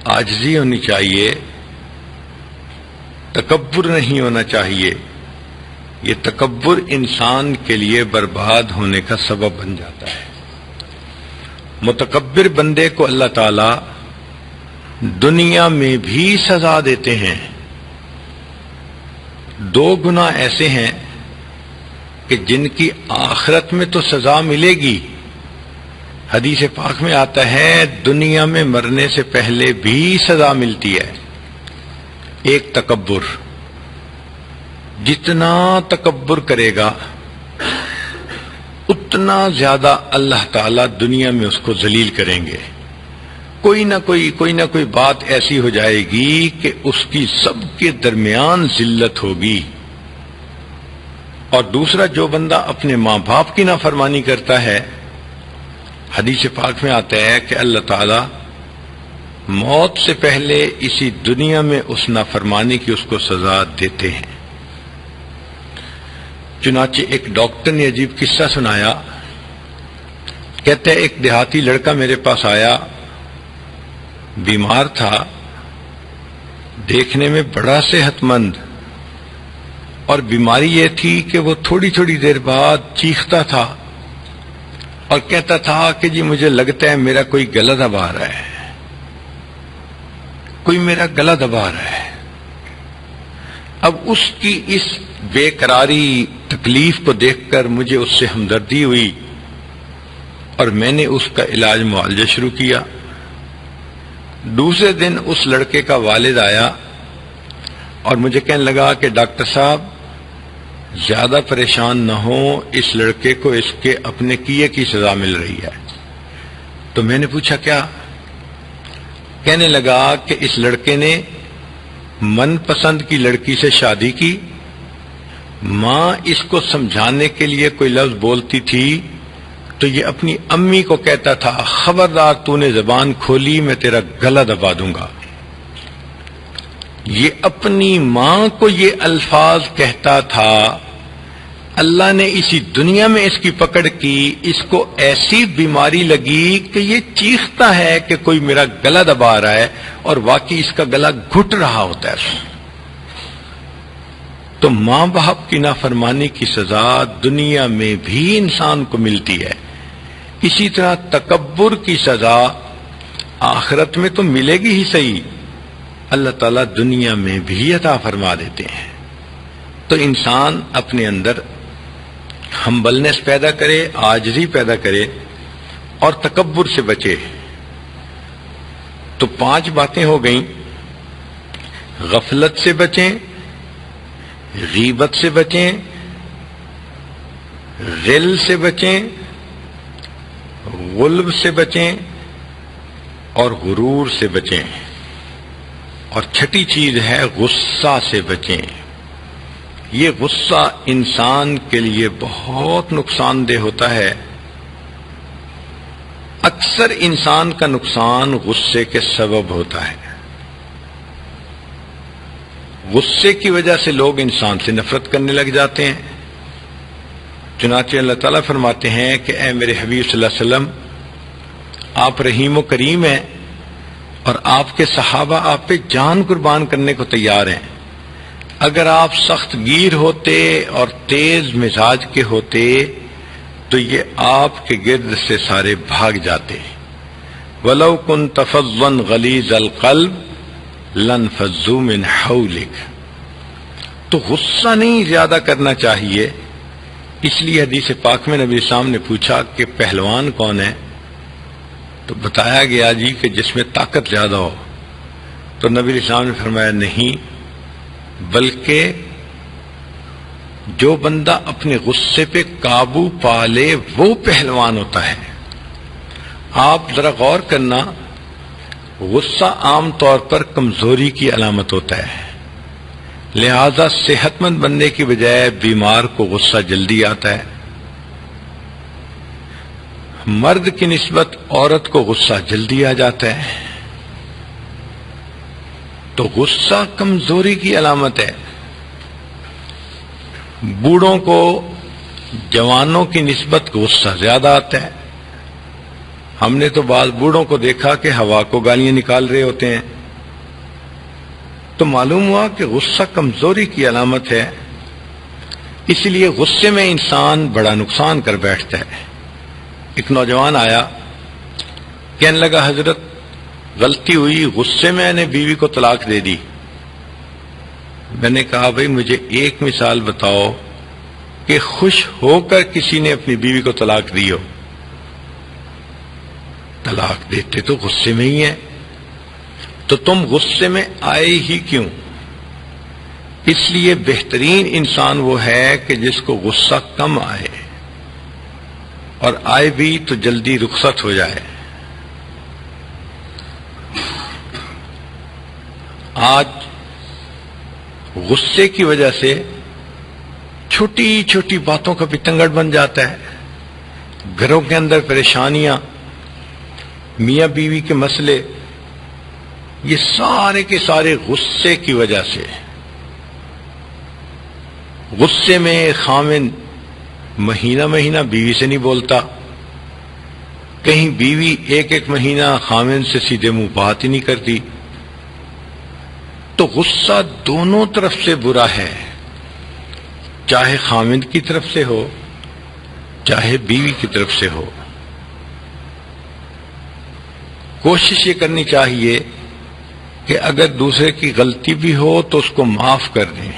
S1: عاجزی ہونی چاہیے، تکبر نہیں ہونا چاہیے. یہ تکبر انسان کے لیے برباد ہونے کا سبب بن جاتا ہے. متکبر بندے کو اللہ تعالی دنیا میں بھی سزا دیتے ہیں. 2 گناہ ایسے ہیں کہ جن کی آخرت میں تو سزا ملے گی. حدیث پاک میں آتا ہے دنیا میں مرنے سے پہلے بھی سزا ملتی ہے. ایک تکبر، جتنا تکبر کرے گا اتنا زیادہ اللہ تعالیٰ دنیا میں اس کو ذلیل کریں گے. کوئی نہ کوئی بات ایسی ہو جائے گی کہ اس کی سب کے درمیان ذلت ہوگی. اور دوسرا، جو بندہ اپنے ماں باپ کی نافرمانی کرتا ہے، حدیث پاک میں آتا ہے کہ اللہ تعالیٰ موت سے پہلے اسی دنیا میں اس نافرمانی کی اس کو سزا دیتے ہیں. چنانچہ ایک ڈاکٹر نے عجیب قصہ سنایا. کہتے ہیں ایک دیہاتی لڑکا میرے پاس آیا، بیمار تھا، دیکھنے میں بڑا صحت مند، اور بیماری یہ تھی کہ وہ تھوڑی تھوڑی دیر بعد چیختا تھا اور کہتا تھا کہ جی مجھے لگتا ہے میرا کوئی گلا دبا رہا ہے، کوئی میرا گلا دبا رہا ہے. اب اس کی اس بے قراری تکلیف کو دیکھ کر مجھے اس سے ہمدردی ہوئی اور میں نے اس کا علاج معالجہ شروع کیا. دوسرے دن اس لڑکے کا والد آیا اور مجھے کہنے لگا کہ ڈاکٹر صاحب زیادہ پریشان نہ ہو، اس لڑکے کو اس کے اپنے کیے کی سزا مل رہی ہے. تو میں نے پوچھا کیا؟ کہنے لگا کہ اس لڑکے نے من پسند کی لڑکی سے شادی کی، ماں اس کو سمجھانے کے لیے کوئی لفظ بولتی تھی تو یہ اپنی امی کو کہتا تھا خبردار تو نے زبان کھولی میں تیرا گلا دبا دوں گا. یہ اپنی ماں کو یہ الفاظ کہتا تھا. اللہ نے اسی دنیا میں اس کی پکڑ کی، اس کو ایسی بیماری لگی کہ یہ چیختا ہے کہ کوئی میرا گلا دبا رہا ہے، اور واقعی اس کا گلا گھٹ رہا ہوتا ہے. تو ماں باپ کی نافرمانی کی سزا دنیا میں بھی انسان کو ملتی ہے. اسی طرح تکبر کی سزا آخرت میں تو ملے گی ہی صحیح، اللہ تعالیٰ دنیا میں بھی عطا فرما دیتے ہیں. تو انسان اپنے اندر ہمبلنس پیدا کرے، عاجزی پیدا کرے اور تکبر سے بچے. تو 5 باتیں ہو گئیں. غفلت سے بچیں، غیبت سے بچیں، غل سے بچیں، غلب سے بچیں اور غرور سے بچیں. اور چھٹی چیز ہے غصہ سے بچیں. یہ غصہ انسان کے لیے بہت نقصان دہ ہوتا ہے. اکثر انسان کا نقصان غصے کے سبب ہوتا ہے. غصے کی وجہ سے لوگ انسان سے نفرت کرنے لگ جاتے ہیں. چنانچہ اللہ تعالیٰ فرماتے ہیں کہ اے میرے حبیب صلی اللہ علیہ وسلم، آپ رحیم و کریم ہیں اور آپ کے صحابہ آپ پہ جان قربان کرنے کو تیار ہیں. اگر آپ سخت گیر ہوتے اور تیز مزاج کے ہوتے تو یہ آپ کے گرد سے سارے بھاگ جاتے. وَلَوْ كُنْتَ فَظًّا غَلِيظَ الْقَلْبِ لَانفَضُّوا مِنْ حَوْلِكَ. تو غصہ نہیں زیادہ کرنا چاہیے. اس لیے حدیث پاک میں نبی اسلام نے پوچھا کہ پہلوان کون ہے؟ تو بتایا گیا جی کہ جس میں طاقت زیادہ ہو. تو نبی اسلام نے فرمایا نہیں، بلکہ جو بندہ اپنے غصے پہ قابو پا لے وہ پہلوان ہوتا ہے. آپ ذرا غور کرنا، غصہ عام طور پر کمزوری کی علامت ہوتا ہے. لہذا صحت مند بننے کی بجائے بیمار کو غصہ جلدی آتا ہے. مرد کی نسبت عورت کو غصہ جلدی آ جاتا ہے. تو غصہ کمزوری کی علامت ہے. بوڑھوں کو جوانوں کی نسبت غصہ زیادہ آتا ہے. ہم نے تو بعض بوڑھوں کو دیکھا کہ ہوا کو گالیاں نکال رہے ہوتے ہیں. تو معلوم ہوا کہ غصہ کمزوری کی علامت ہے. اس لیے غصے میں انسان بڑا نقصان کر بیٹھتا ہے. ایک نوجوان آیا، کہنے لگا حضرت غلطی ہوئی، غصے میں نے بیوی کو طلاق دے دی. میں نے کہا بھائی مجھے ایک مثال بتاؤ کہ خوش ہو کر کسی نے اپنی بیوی کو طلاق دی ہو. طلاق دیتے تو غصے میں ہی ہیں. تو تم غصے میں آئے ہی کیوں؟ اس لیے بہترین انسان وہ ہے کہ جس کو غصہ کم آئے، اور آئے بھی تو جلدی رخصت ہو جائے. آج غصے کی وجہ سے چھوٹی چھوٹی باتوں کا پتنگڑ بن جاتا ہے. گھروں کے اندر پریشانیاں، میاں بیوی کے مسئلے، یہ سارے کے سارے غصے کی وجہ سے. غصے میں خامن مہینہ مہینہ بیوی سے نہیں بولتا، کہیں بیوی ایک ایک مہینہ خامن سے سیدھے منہ بات ہی نہیں کرتی. تو غصہ دونوں طرف سے برا ہے، چاہے خامن کی طرف سے ہو چاہے بیوی کی طرف سے ہو. کوشش یہ کرنی چاہیے کہ اگر دوسرے کی غلطی بھی ہو تو اس کو معاف کر دیں.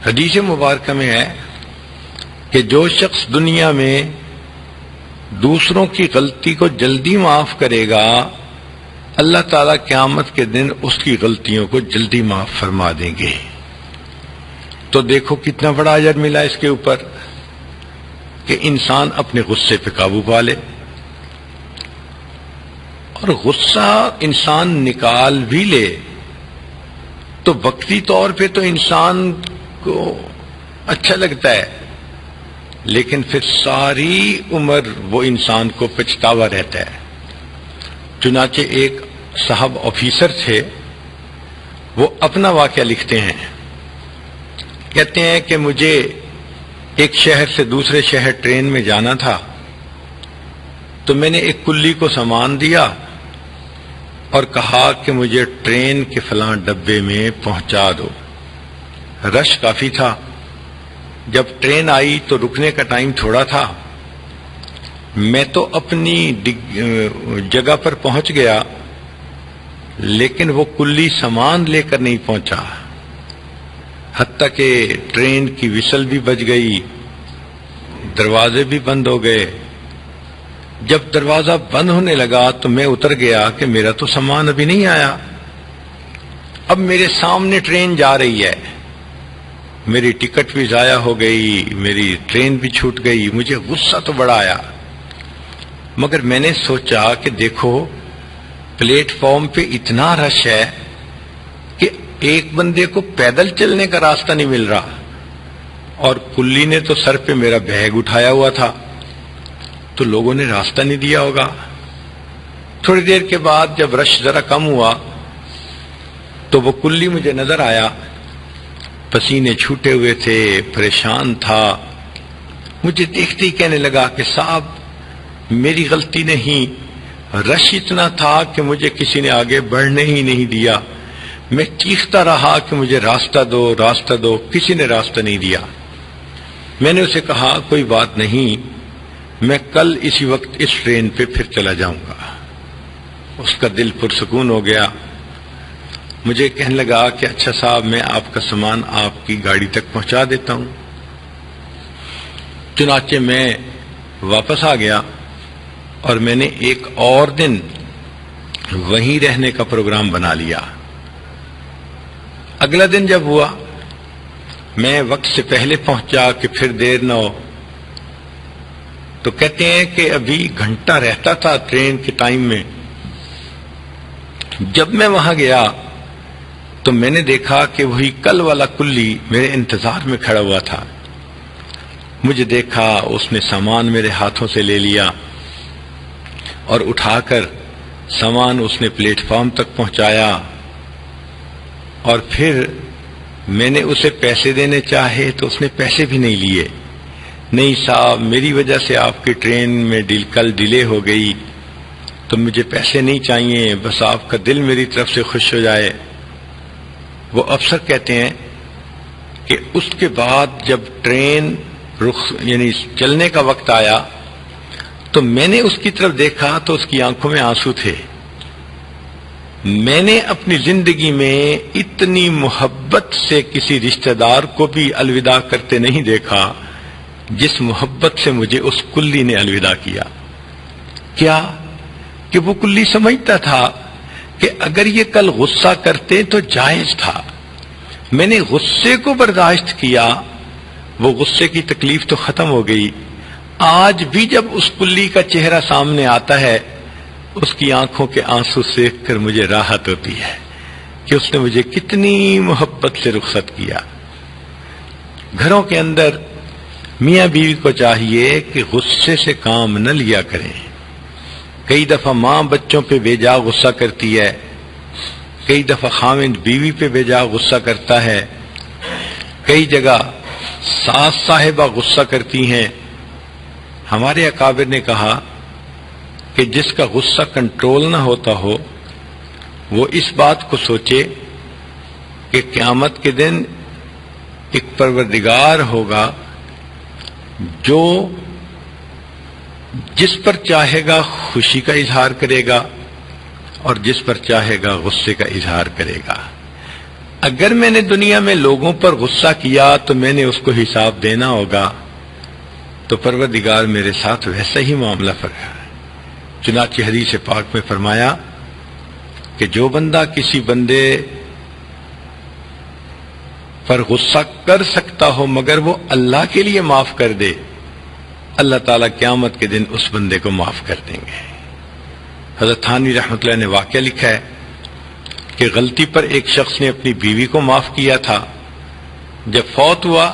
S1: حدیث مبارکہ میں ہے کہ جو شخص دنیا میں دوسروں کی غلطی کو جلدی معاف کرے گا، اللہ تعالیٰ قیامت کے دن اس کی غلطیوں کو جلدی معاف فرما دیں گے. تو دیکھو کتنا بڑا اجر ملا اس کے اوپر کہ انسان اپنے غصے پہ قابو پا لے. اور غصہ انسان نکال بھی لے تو وقتی طور پہ تو انسان کو اچھا لگتا ہے، لیکن پھر ساری عمر وہ انسان کو پچھتاوا رہتا ہے. چنانچہ ایک صاحب آفیسر تھے، وہ اپنا واقعہ لکھتے ہیں. کہتے ہیں کہ مجھے ایک شہر سے دوسرے شہر ٹرین میں جانا تھا، تو میں نے ایک کلی کو سامان دیا اور کہا کہ مجھے ٹرین کے فلاں ڈبے میں پہنچا دو. رش کافی تھا. جب ٹرین آئی تو رکنے کا ٹائم تھوڑا تھا. میں تو اپنی جگہ پر پہنچ گیا، لیکن وہ کلی سامان لے کر نہیں پہنچا. حتیٰ کہ ٹرین کی وسل بھی بج گئی، دروازے بھی بند ہو گئے. جب دروازہ بند ہونے لگا تو میں اتر گیا کہ میرا تو سامان ابھی نہیں آیا. اب میرے سامنے ٹرین جا رہی ہے، میری ٹکٹ بھی ضائع ہو گئی، میری ٹرین بھی چھوٹ گئی. مجھے غصہ تو بڑا آیا، مگر میں نے سوچا کہ دیکھو پلیٹ فارم پہ اتنا رش ہے کہ ایک بندے کو پیدل چلنے کا راستہ نہیں مل رہا، اور کلی نے تو سر پہ میرا بیگ اٹھایا ہوا تھا، تو لوگوں نے راستہ نہیں دیا ہوگا. تھوڑی دیر کے بعد جب رش ذرا کم ہوا تو وہ کلی مجھے نظر آیا، پسینے چھوٹے ہوئے تھے، پریشان تھا. مجھے دیکھتے ہی کہنے لگا کہ صاحب میری غلطی نہیں، رش اتنا تھا کہ مجھے کسی نے آگے بڑھنے ہی نہیں دیا. میں چیختا رہا کہ مجھے راستہ دو، راستہ دو، کسی نے راستہ نہیں دیا. میں نے اسے کہا کوئی بات نہیں، میں کل اسی وقت اس ٹرین پہ پھر چلا جاؤں گا. اس کا دل پرسکون ہو گیا. مجھے کہنے لگا کہ اچھا صاحب میں آپ کا سامان آپ کی گاڑی تک پہنچا دیتا ہوں. چنانچہ میں واپس آ گیا اور میں نے ایک اور دن وہیں رہنے کا پروگرام بنا لیا. اگلا دن جب ہوا میں وقت سے پہلے پہنچا کہ پھر دیر نہ ہو، تو کہتے ہیں کہ ابھی گھنٹہ رہتا تھا ٹرین کے ٹائم میں. جب میں وہاں گیا تو میں نے دیکھا کہ وہی کل والا کلی میرے انتظار میں کھڑا ہوا تھا. مجھے دیکھا، اس نے سامان میرے ہاتھوں سے لے لیا اور اٹھا کر سامان اس نے پلیٹ فارم تک پہنچایا. اور پھر میں نے اسے پیسے دینے چاہے تو اس نے پیسے بھی نہیں لیے. نہیں صاحب میری وجہ سے آپ کی ٹرین میں کل ڈیلے ہو گئی تو مجھے پیسے نہیں چاہیے، بس آپ کا دل میری طرف سے خوش ہو جائے. وہ افسر کہتے ہیں کہ اس کے بعد جب ٹرین یعنی چلنے کا وقت آیا تو میں نے اس کی طرف دیکھا تو اس کی آنکھوں میں آنسو تھے. میں نے اپنی زندگی میں اتنی محبت سے کسی رشتہ دار کو بھی الوداع کرتے نہیں دیکھا جس محبت سے مجھے اس کلی نے الوداع کیا. کیا کہ وہ کلی سمجھتا تھا کہ اگر یہ کل غصہ کرتے تو جائز تھا. میں نے غصے کو برداشت کیا، وہ غصے کی تکلیف تو ختم ہو گئی. آج بھی جب اس کلی کا چہرہ سامنے آتا ہے اس کی آنکھوں کے آنسو دیکھ کر مجھے راحت ہوتی ہے کہ اس نے مجھے کتنی محبت سے رخصت کیا. گھروں کے اندر میاں بیوی کو چاہیے کہ غصے سے کام نہ لیا کریں. کئی دفعہ ماں بچوں پہ بے جا غصہ کرتی ہے، کئی دفعہ خاوند بیوی پہ بے جا غصہ کرتا ہے، کئی جگہ ساس صاحبہ غصہ کرتی ہیں. ہمارے اکابر نے کہا کہ جس کا غصہ کنٹرول نہ ہوتا ہو وہ اس بات کو سوچے کہ قیامت کے دن ایک پروردگار ہوگا جو جس پر چاہے گا خوشی کا اظہار کرے گا اور جس پر چاہے گا غصے کا اظہار کرے گا. اگر میں نے دنیا میں لوگوں پر غصہ کیا تو میں نے اس کو حساب دینا ہوگا، تو پروردگار میرے ساتھ ویسا ہی معاملہ فرمائے. چنانچہ حدیث پاک میں فرمایا کہ جو بندہ کسی بندے پر غصہ کر سکتا ہو مگر وہ اللہ کے لیے معاف کر دے، اللہ تعالیٰ قیامت کے دن اس بندے کو معاف کر دیں گے. حضرت تھانوی رحمۃ اللہ نے واقعہ لکھا ہے کہ غلطی پر ایک شخص نے اپنی بیوی کو معاف کیا تھا. جب فوت ہوا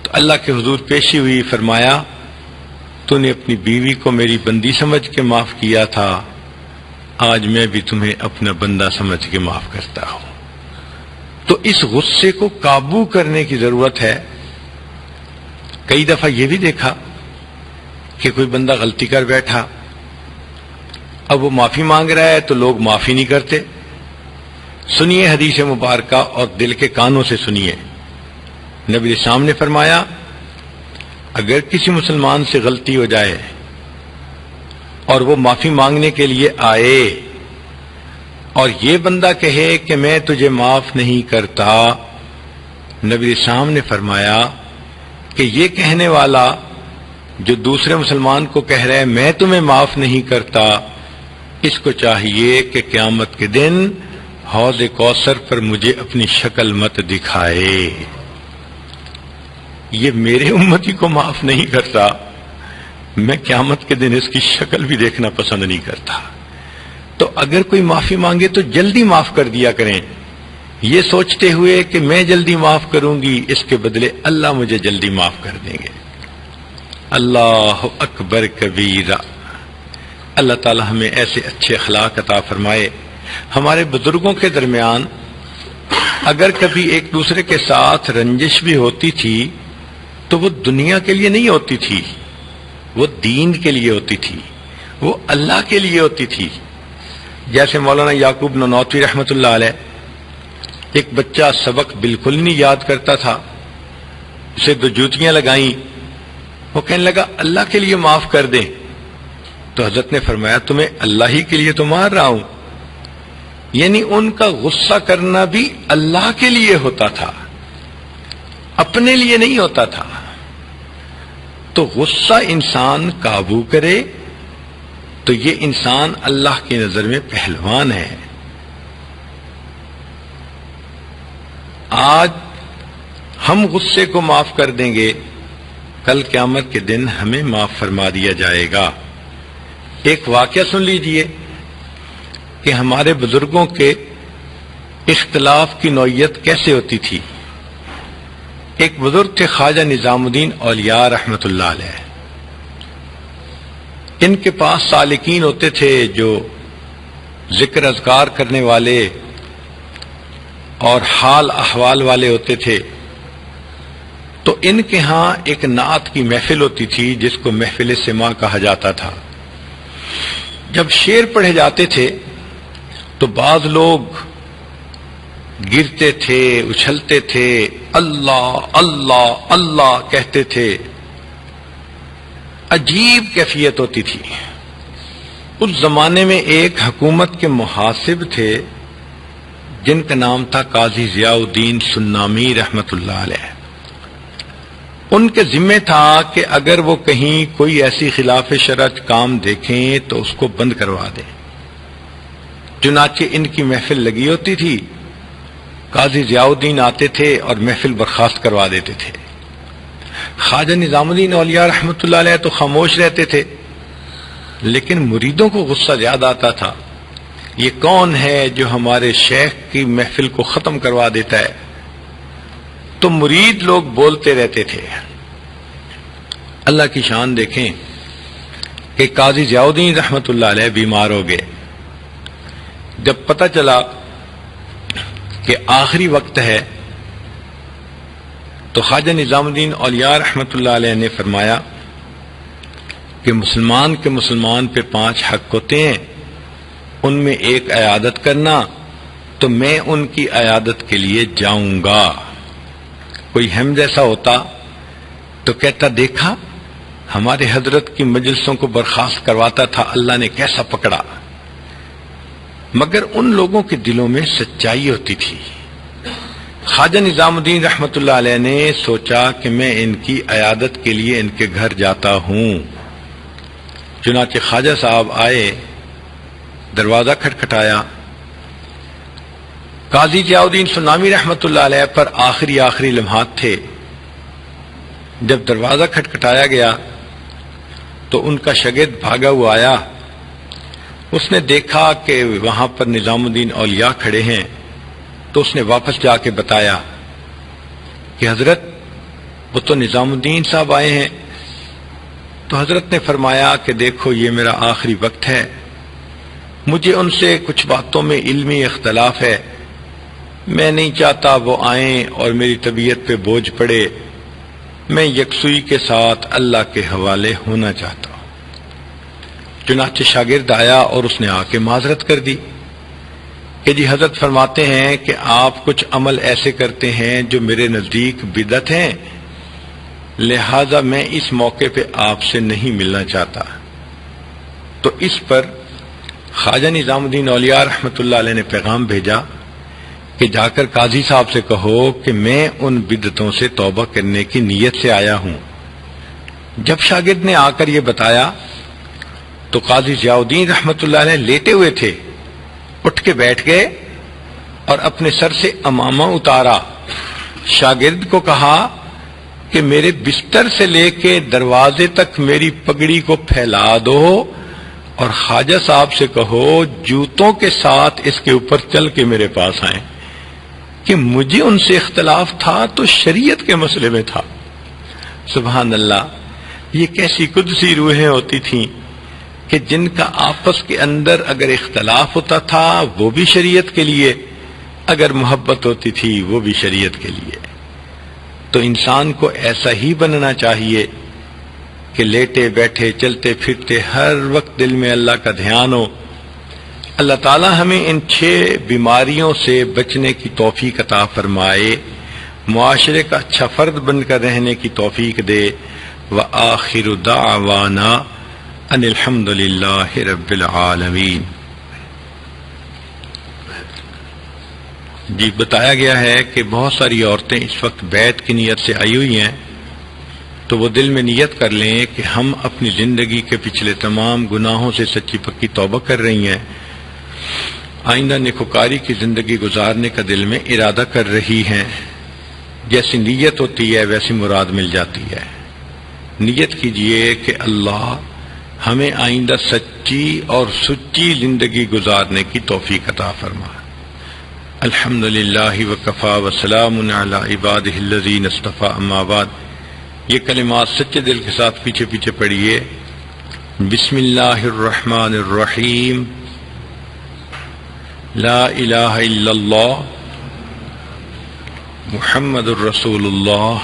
S1: تو اللہ کے حضور پیشی ہوئی، فرمایا تو نے اپنی بیوی کو میری بندی سمجھ کے معاف کیا تھا، آج میں بھی تمہیں اپنا بندہ سمجھ کے معاف کرتا ہوں. تو اس غصے کو قابو کرنے کی ضرورت ہے. کئی دفعہ یہ بھی دیکھا کہ کوئی بندہ غلطی کر بیٹھا، اب وہ معافی مانگ رہا ہے تو لوگ معافی نہیں کرتے. سنیے حدیث مبارکہ اور دل کے کانوں سے سنیے. نبی اسلام نے فرمایا اگر کسی مسلمان سے غلطی ہو جائے اور وہ معافی مانگنے کے لیے آئے اور یہ بندہ کہے کہ میں تجھے معاف نہیں کرتا، نبی اسلام نے فرمایا کہ یہ کہنے والا جو دوسرے مسلمان کو کہہ رہا ہے میں تمہیں معاف نہیں کرتا، اس کو چاہیے کہ قیامت کے دن حوض کوثر پر مجھے اپنی شکل مت دکھائے. یہ میرے امتی کو معاف نہیں کرتا، میں قیامت کے دن اس کی شکل بھی دیکھنا پسند نہیں کرتا. تو اگر کوئی معافی مانگے تو جلدی معاف کر دیا کریں، یہ سوچتے ہوئے کہ میں جلدی معاف کروں گی، اس کے بدلے اللہ مجھے جلدی معاف کر دیں گے. اللہ اکبر کبیرہ. اللہ تعالی ہمیں ایسے اچھے اخلاق عطا فرمائے. ہمارے بزرگوں کے درمیان اگر کبھی ایک دوسرے کے ساتھ رنجش بھی ہوتی تھی تو وہ دنیا کے لیے نہیں ہوتی تھی، وہ دین کے لیے ہوتی تھی، وہ اللہ کے لیے ہوتی تھی. جیسے مولانا یعقوب نانوتوی رحمۃ اللہ علیہ، ایک بچہ سبق بالکل نہیں یاد کرتا تھا، اسے 2 جوتیاں لگائیں، وہ کہنے لگا اللہ کے لیے معاف کر دیں. تو حضرت نے فرمایا تمہیں اللہ ہی کے لیے تو مار رہا ہوں. یعنی ان کا غصہ کرنا بھی اللہ کے لیے ہوتا تھا، اپنے لیے نہیں ہوتا تھا. تو غصہ انسان قابو کرے تو یہ انسان اللہ کی نظر میں پہلوان ہے. آج ہم غصے کو معاف کر دیں گے، کل قیامت کے دن ہمیں معاف فرما دیا جائے گا. ایک واقعہ سن لیجئے کہ ہمارے بزرگوں کے اختلاف کی نوعیت کیسے ہوتی تھی. ایک بزرگ تھے خواجہ نظام الدین اولیاء رحمۃ اللہ علیہ. ان کے پاس سالکین ہوتے تھے جو ذکر اذکار کرنے والے اور حال احوال والے ہوتے تھے. تو ان کے ہاں ایک نعت کی محفل ہوتی تھی جس کو محفل سماع کہا جاتا تھا. جب شعر پڑھے جاتے تھے تو بعض لوگ گرتے تھے، اچھلتے تھے، اللہ اللہ اللہ کہتے تھے. عجیب کیفیت ہوتی تھی. اس زمانے میں ایک حکومت کے محاسب تھے جن کا نام تھا قاضی ضیاء الدین سنامی رحمت اللہ علیہ. ان کے ذمہ تھا کہ اگر وہ کہیں کوئی ایسی خلاف شرع کام دیکھیں تو اس کو بند کروا دیں. چنانچہ ان کی محفل لگی ہوتی تھی، قاضی ضیاء الدین آتے تھے اور محفل برخاست کروا دیتے تھے. خواجہ نظام الدین اولیاء رحمۃ اللہ علیہ تو خاموش رہتے تھے، لیکن مریدوں کو غصہ زیادہ آتا تھا. یہ کون ہے جو ہمارے شیخ کی محفل کو ختم کروا دیتا ہے؟ تو مرید لوگ بولتے رہتے تھے. اللہ کی شان دیکھیں کہ قاضی ضیاء الدین رحمۃ اللہ علیہ بیمار ہو گئے. جب پتہ چلا کہ آخری وقت ہے تو خواجہ نظام الدین اولیاء رحمۃ اللہ علیہ نے فرمایا کہ مسلمان کے مسلمان پہ 5 حق ہوتے ہیں، ان میں ایک عیادت کرنا، تو میں ان کی عیادت کے لیے جاؤں گا. کوئی ہم جیسا ہوتا تو کہتا دیکھا ہمارے حضرت کی مجلسوں کو برخاست کرواتا تھا، اللہ نے کیسا پکڑا. مگر ان لوگوں کے دلوں میں سچائی ہوتی تھی. خواجہ نظام الدین رحمۃ اللہ علیہ نے سوچا کہ میں ان کی عیادت کے لیے ان کے گھر جاتا ہوں. چنانچہ خواجہ صاحب آئے، دروازہ کھٹکھٹایا. قاضی ضیاء الدین سنامی رحمۃ اللہ علیہ پر آخری لمحات تھے. جب دروازہ کھٹکھٹایا گیا تو ان کا شاگرد بھاگا ہوا آیا. اس نے دیکھا کہ وہاں پر نظام الدین اولیاء کھڑے ہیں تو اس نے واپس جا کے بتایا کہ حضرت وہ تو نظام الدین صاحب آئے ہیں. تو حضرت نے فرمایا کہ دیکھو یہ میرا آخری وقت ہے، مجھے ان سے کچھ باتوں میں علمی اختلاف ہے، میں نہیں چاہتا وہ آئیں اور میری طبیعت پہ بوجھ پڑے، میں یکسوئی کے ساتھ اللہ کے حوالے ہونا چاہتا ہوں. چنانچہ شاگرد آیا اور اس نے آ کے معذرت کر دی کہ جی حضرت فرماتے ہیں کہ آپ کچھ عمل ایسے کرتے ہیں جو میرے نزدیک بدعت ہیں، لہذا میں اس موقع پہ آپ سے نہیں ملنا چاہتا. تو اس پر خواجہ نظام الدین اولیاء رحمۃ اللہ علیہ نے پیغام بھیجا کہ جا کر قاضی صاحب سے کہو کہ میں ان بدعتوں سے توبہ کرنے کی نیت سے آیا ہوں، جب شاگرد نے آ کر یہ بتایا تو قاضی ضیاء الدین رحمۃ اللہ علیہ لیٹے ہوئے تھے، اٹھ کے بیٹھ گئے اور اپنے سر سے عمامہ اتارا، شاگرد کو کہا کہ میرے بستر سے لے کے دروازے تک میری پگڑی کو پھیلا دو اور خواجہ صاحب سے کہو جوتوں کے ساتھ اس کے اوپر چل کے میرے پاس آئیں، کہ مجھے ان سے اختلاف تھا تو شریعت کے مسئلے میں تھا۔ سبحان اللہ، یہ کیسی قدسی روحیں ہوتی تھیں کہ جن کا آپس کے اندر اگر اختلاف ہوتا تھا وہ بھی شریعت کے لیے، اگر محبت ہوتی تھی وہ بھی شریعت کے لیے۔ تو انسان کو ایسا ہی بننا چاہیے کہ لیٹے بیٹھے چلتے پھرتے ہر وقت دل میں اللہ کا دھیان ہو۔ اللہ تعالی ہمیں ان 6 بیماریوں سے بچنے کی توفیق عطا فرمائے، معاشرے کا اچھا فرد بن کر رہنے کی توفیق دے۔ وآخر دعوانا ان الحمد للہ رب العالمین۔ جی، بتایا گیا ہے کہ بہت ساری عورتیں اس وقت بیعت کی نیت سے آئی ہوئی ہیں، تو وہ دل میں نیت کر لیں کہ ہم اپنی زندگی کے پچھلے تمام گناہوں سے سچی پکی توبہ کر رہی ہیں، آئندہ نیکوکاری کی زندگی گزارنے کا دل میں ارادہ کر رہی ہیں۔ جیسی نیت ہوتی ہے ویسی مراد مل جاتی ہے۔ نیت کیجئے کہ اللہ ہمیں آئندہ سچی اور سچی زندگی گزارنے کی توفیق عطا فرمائے۔ الحمد للہ وکفا وسلام علی عبادہ الذین اصطفیٰ، اما بعد۔ یہ کلمات سچے دل کے ساتھ پیچھے پیچھے پڑھیے۔ بسم اللہ الرحمن الرحیم، لا الہ الا اللہ محمد الرسول اللہ،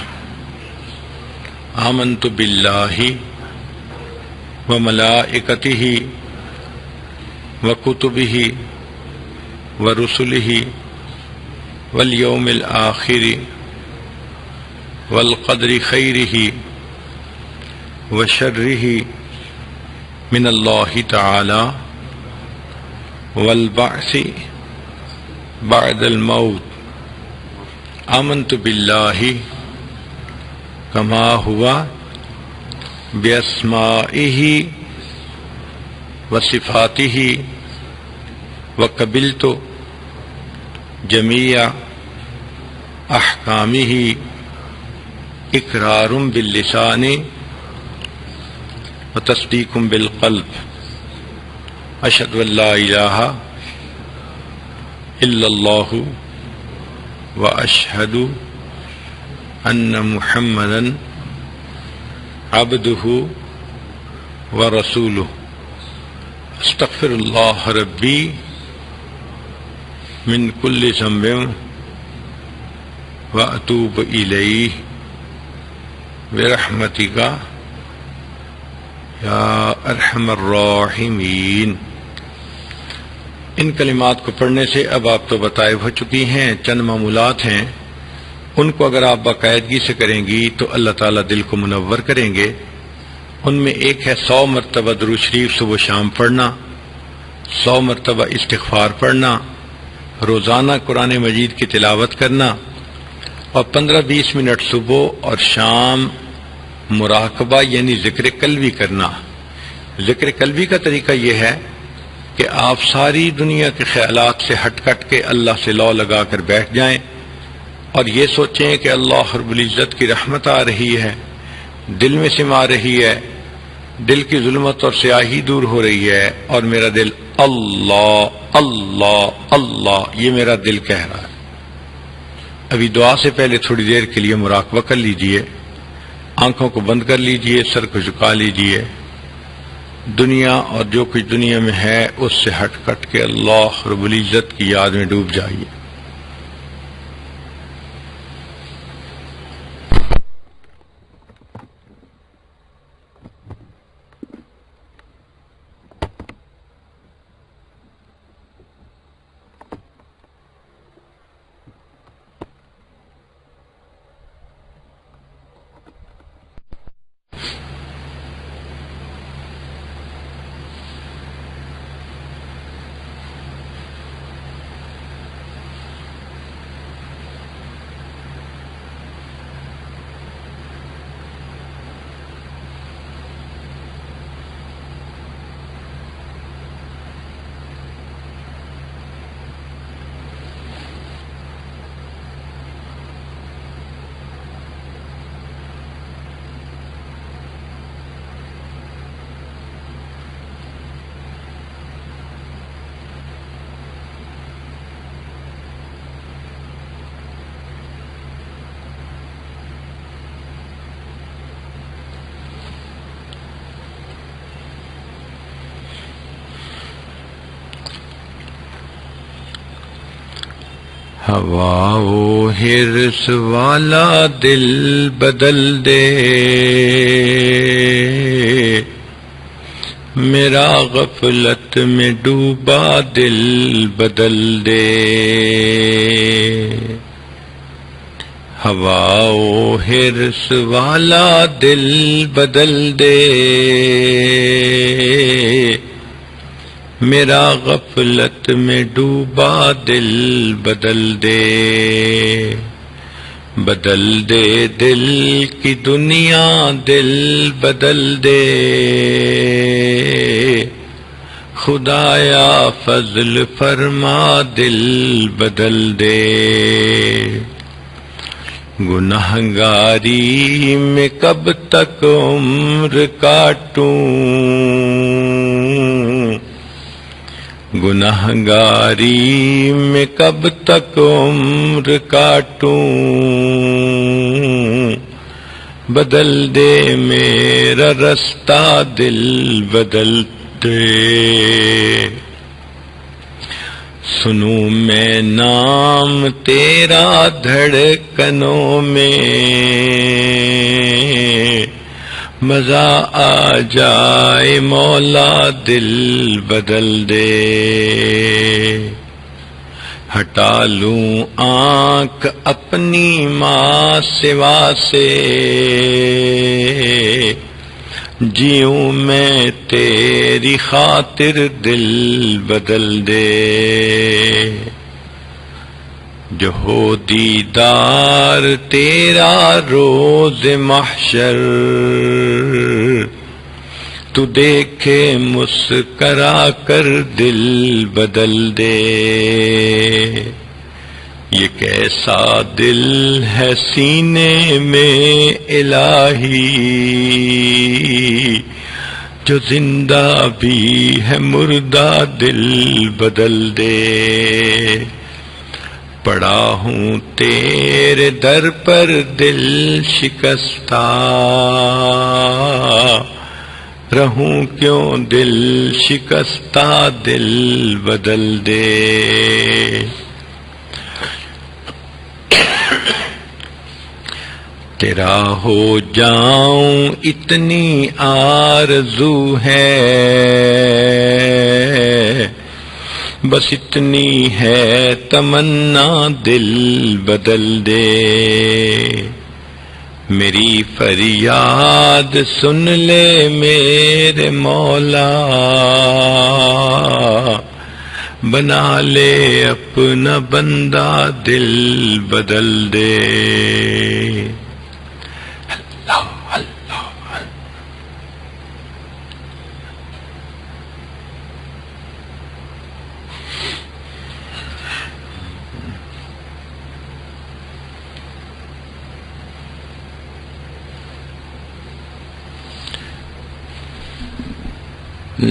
S1: آمنت باللہ وملائکتہ وکتبہ ورسلہ والیوم الآخر والقدر خیرہ وشرہ من اللہ تعالی والبعث بعد الموت، آمنت باللہ کما ہوا باسمائہ وصفاتہ وقبلت جمیع احکامہ اقرار باللسان وتصدیق بالقلب، اشہد ان لا الہ الا اللہ واشہد ان محمدا عبدہ ورسولہ، استغفر اللہ ربی من کل ذنب واتوب الیہ برحمتک یا ارحم الراحمین۔ ان کلمات کو پڑھنے سے اب آپ تو بتائے ہو چکی ہیں، چند معمولات ہیں، ان کو اگر آپ باقاعدگی سے کریں گی تو اللہ تعالیٰ دل کو منور کریں گے۔ ان میں ایک ہے 100 مرتبہ درود شریف صبح شام پڑھنا، 100 مرتبہ استغفار پڑھنا، روزانہ قرآن مجید کی تلاوت کرنا، اور 15-20 منٹ صبح اور شام مراقبہ یعنی ذکر قلبی کرنا۔ ذکر قلبی کا طریقہ یہ ہے کہ آپ ساری دنیا کے خیالات سے ہٹ کٹ کے اللہ سے لو لگا کر بیٹھ جائیں اور یہ سوچیں کہ اللہ رب العزت کی رحمت آ رہی ہے، دل میں سما رہی ہے، دل کی ظلمت اور سیاہی دور ہو رہی ہے، اور میرا دل اللہ اللہ اللہ، یہ میرا دل کہہ رہا ہے۔ ابھی دعا سے پہلے تھوڑی دیر کے لیے مراقبہ کر لیجئے، آنکھوں کو بند کر لیجئے، سر کو جھکا لیجئے، دنیا اور جو کچھ دنیا میں ہے اس سے ہٹ کٹ کے اللہ رب العزت کی یاد میں ڈوب جائیے۔ ہوا و حرص والا دل بدل دے، میرا غفلت میں ڈوبا دل بدل دے، ہوا و حرص والا دل بدل دے، میرا غفلت میں ڈوبا دل بدل دے، بدل دے دل کی دنیا دل بدل دے، خدایا فضل فرما دل بدل دے، گنہگاری میں کب تک عمر کاٹوں، گنہگاری میں کب تک عمر کاٹوں، بدل دے میرا رستہ دل بدل دے، سنوں میں نام تیرا دھڑکنوں میں، مزہ آ جائے مولا دل بدل دے، ہٹا لوں آنکھ اپنی ماں سوا سے، جیوں میں تیری خاطر دل بدل دے، جو ہو دیدار تیرا روز محشر، تو دیکھے مسکرا کر دل بدل دے، یہ کیسا دل ہے سینے میں الہی، جو زندہ بھی ہے مردہ دل بدل دے، پڑا ہوں تیرے در پر دل شکستہ، رہوں کیوں دل شکستہ دل بدل دے، تیرا ہو جاؤں اتنی آرزو ہے، بس اتنی ہے تمنا دل بدل دے، میری فریاد سن لے میرے مولا، بنا لے اپنا بندہ دل بدل دے،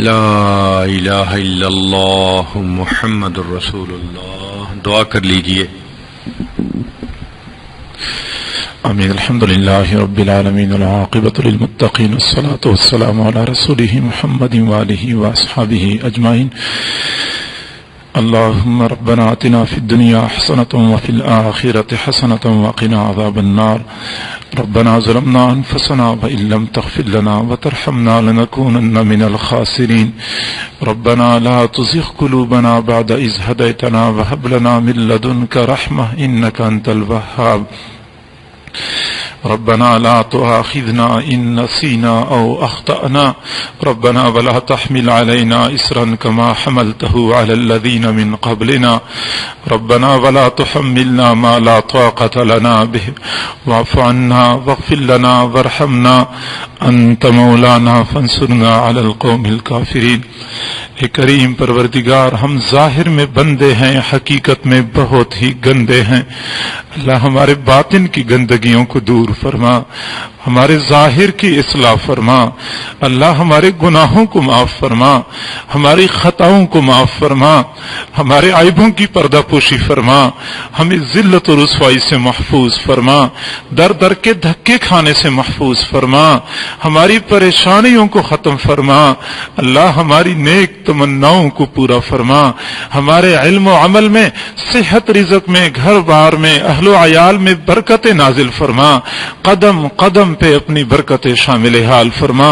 S1: لا الہ الا اللہ محمد الرسول اللہ۔ دعا کر لیجئے۔
S2: آمین۔ الحمد للہ رب العالمین، والعاقبۃ للمتقین، والصلاۃ والسلام علی رسولہ محمد وآلہ واصحابہ اجمعین۔ اللهم ربنا آتنا في الدنيا حسنة وفي الآخرة حسنة وقنا عذاب النار۔ ربنا ظلمنا أنفسنا وإن لم تغفر لنا وترحمنا لنكونن من الخاسرين۔ ربنا لا تزغ قلوبنا بعد إذ هديتنا وهب لنا من لدنك رحمة إنك أنت الوهاب۔ ربنا لا تؤاخذنا إن نسينا أو أخطأنا، ربنا ولا تحمل علينا إصرا كما حملته على الذين من قبلنا، ربنا ولا تحملنا ما لا طاقة لنا به، واعف عنا واغفر لنا وارحمنا أنت مولانا فانصرنا على القوم الكافرين۔ اے کریم پروردگار، ہم ظاہر میں بندے ہیں، حقیقت میں بہت ہی گندے ہیں۔ اللہ ہمارے باطن کی گندگیوں کو دور فرما، ہمارے ظاہر کی اصلاح فرما، اللہ ہمارے گناہوں کو معاف فرما، ہماری خطاؤں کو معاف فرما، ہمارے عیبوں کی پردہ پوشی فرما، ہمیں ذلت و رسوائی سے محفوظ فرما، در در کے دھکے کھانے سے محفوظ فرما، ہماری پریشانیوں کو ختم فرما، اللہ ہماری نیک تمناؤں کو پورا فرما، ہمارے علم و عمل میں، صحت رزق میں، گھر بار میں، اہل و عیال میں برکت نازل فرما، قدم قدم پہ اپنی برکت شامل حال فرما،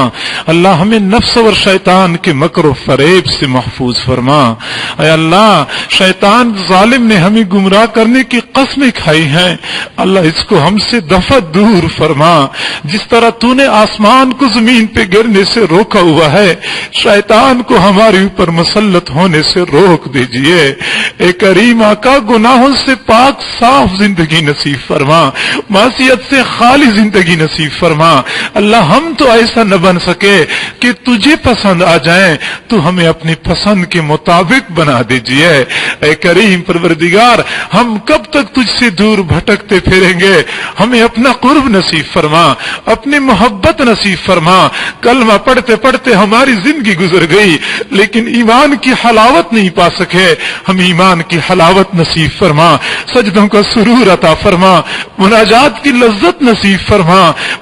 S2: اللہ ہمیں نفس اور شیطان کے مکر و فریب سے محفوظ فرما، اے اللہ شیطان ظالم نے ہمیں گمراہ کرنے کی قسمیں کھائی ہیں، اللہ اس کو ہم سے دفع دور فرما، جس طرح تو نے آسمان کو زمین پہ گرنے سے روکا ہوا ہے، شیطان کو ہمارے اوپر مسلط ہونے سے روک دیجئے، اے کریم آقا گناہوں سے پاک صاف زندگی نصیب فرما، معصیت سے خالی زندگی نصیب فرما، اللہ ہم تو ایسا نہ بن سکے کہ تجھے پسند آ جائیں، تو ہمیں اپنی پسند کے مطابق بنا دیجئے، اے کریم پروردگار ہم کب تک تجھ سے دور بھٹکتے پھریں گے، ہمیں اپنا قرب نصیب فرما، اپنی محبت نصیب فرما، کلمہ پڑھتے پڑھتے ہماری زندگی گزر گئی لیکن ایمان کی حلاوت نہیں پا سکے، ہم ایمان کی حلاوت نصیب فرما، سجدوں کا سرور عطا فرما، مناجات کی لذت نصیب فرما،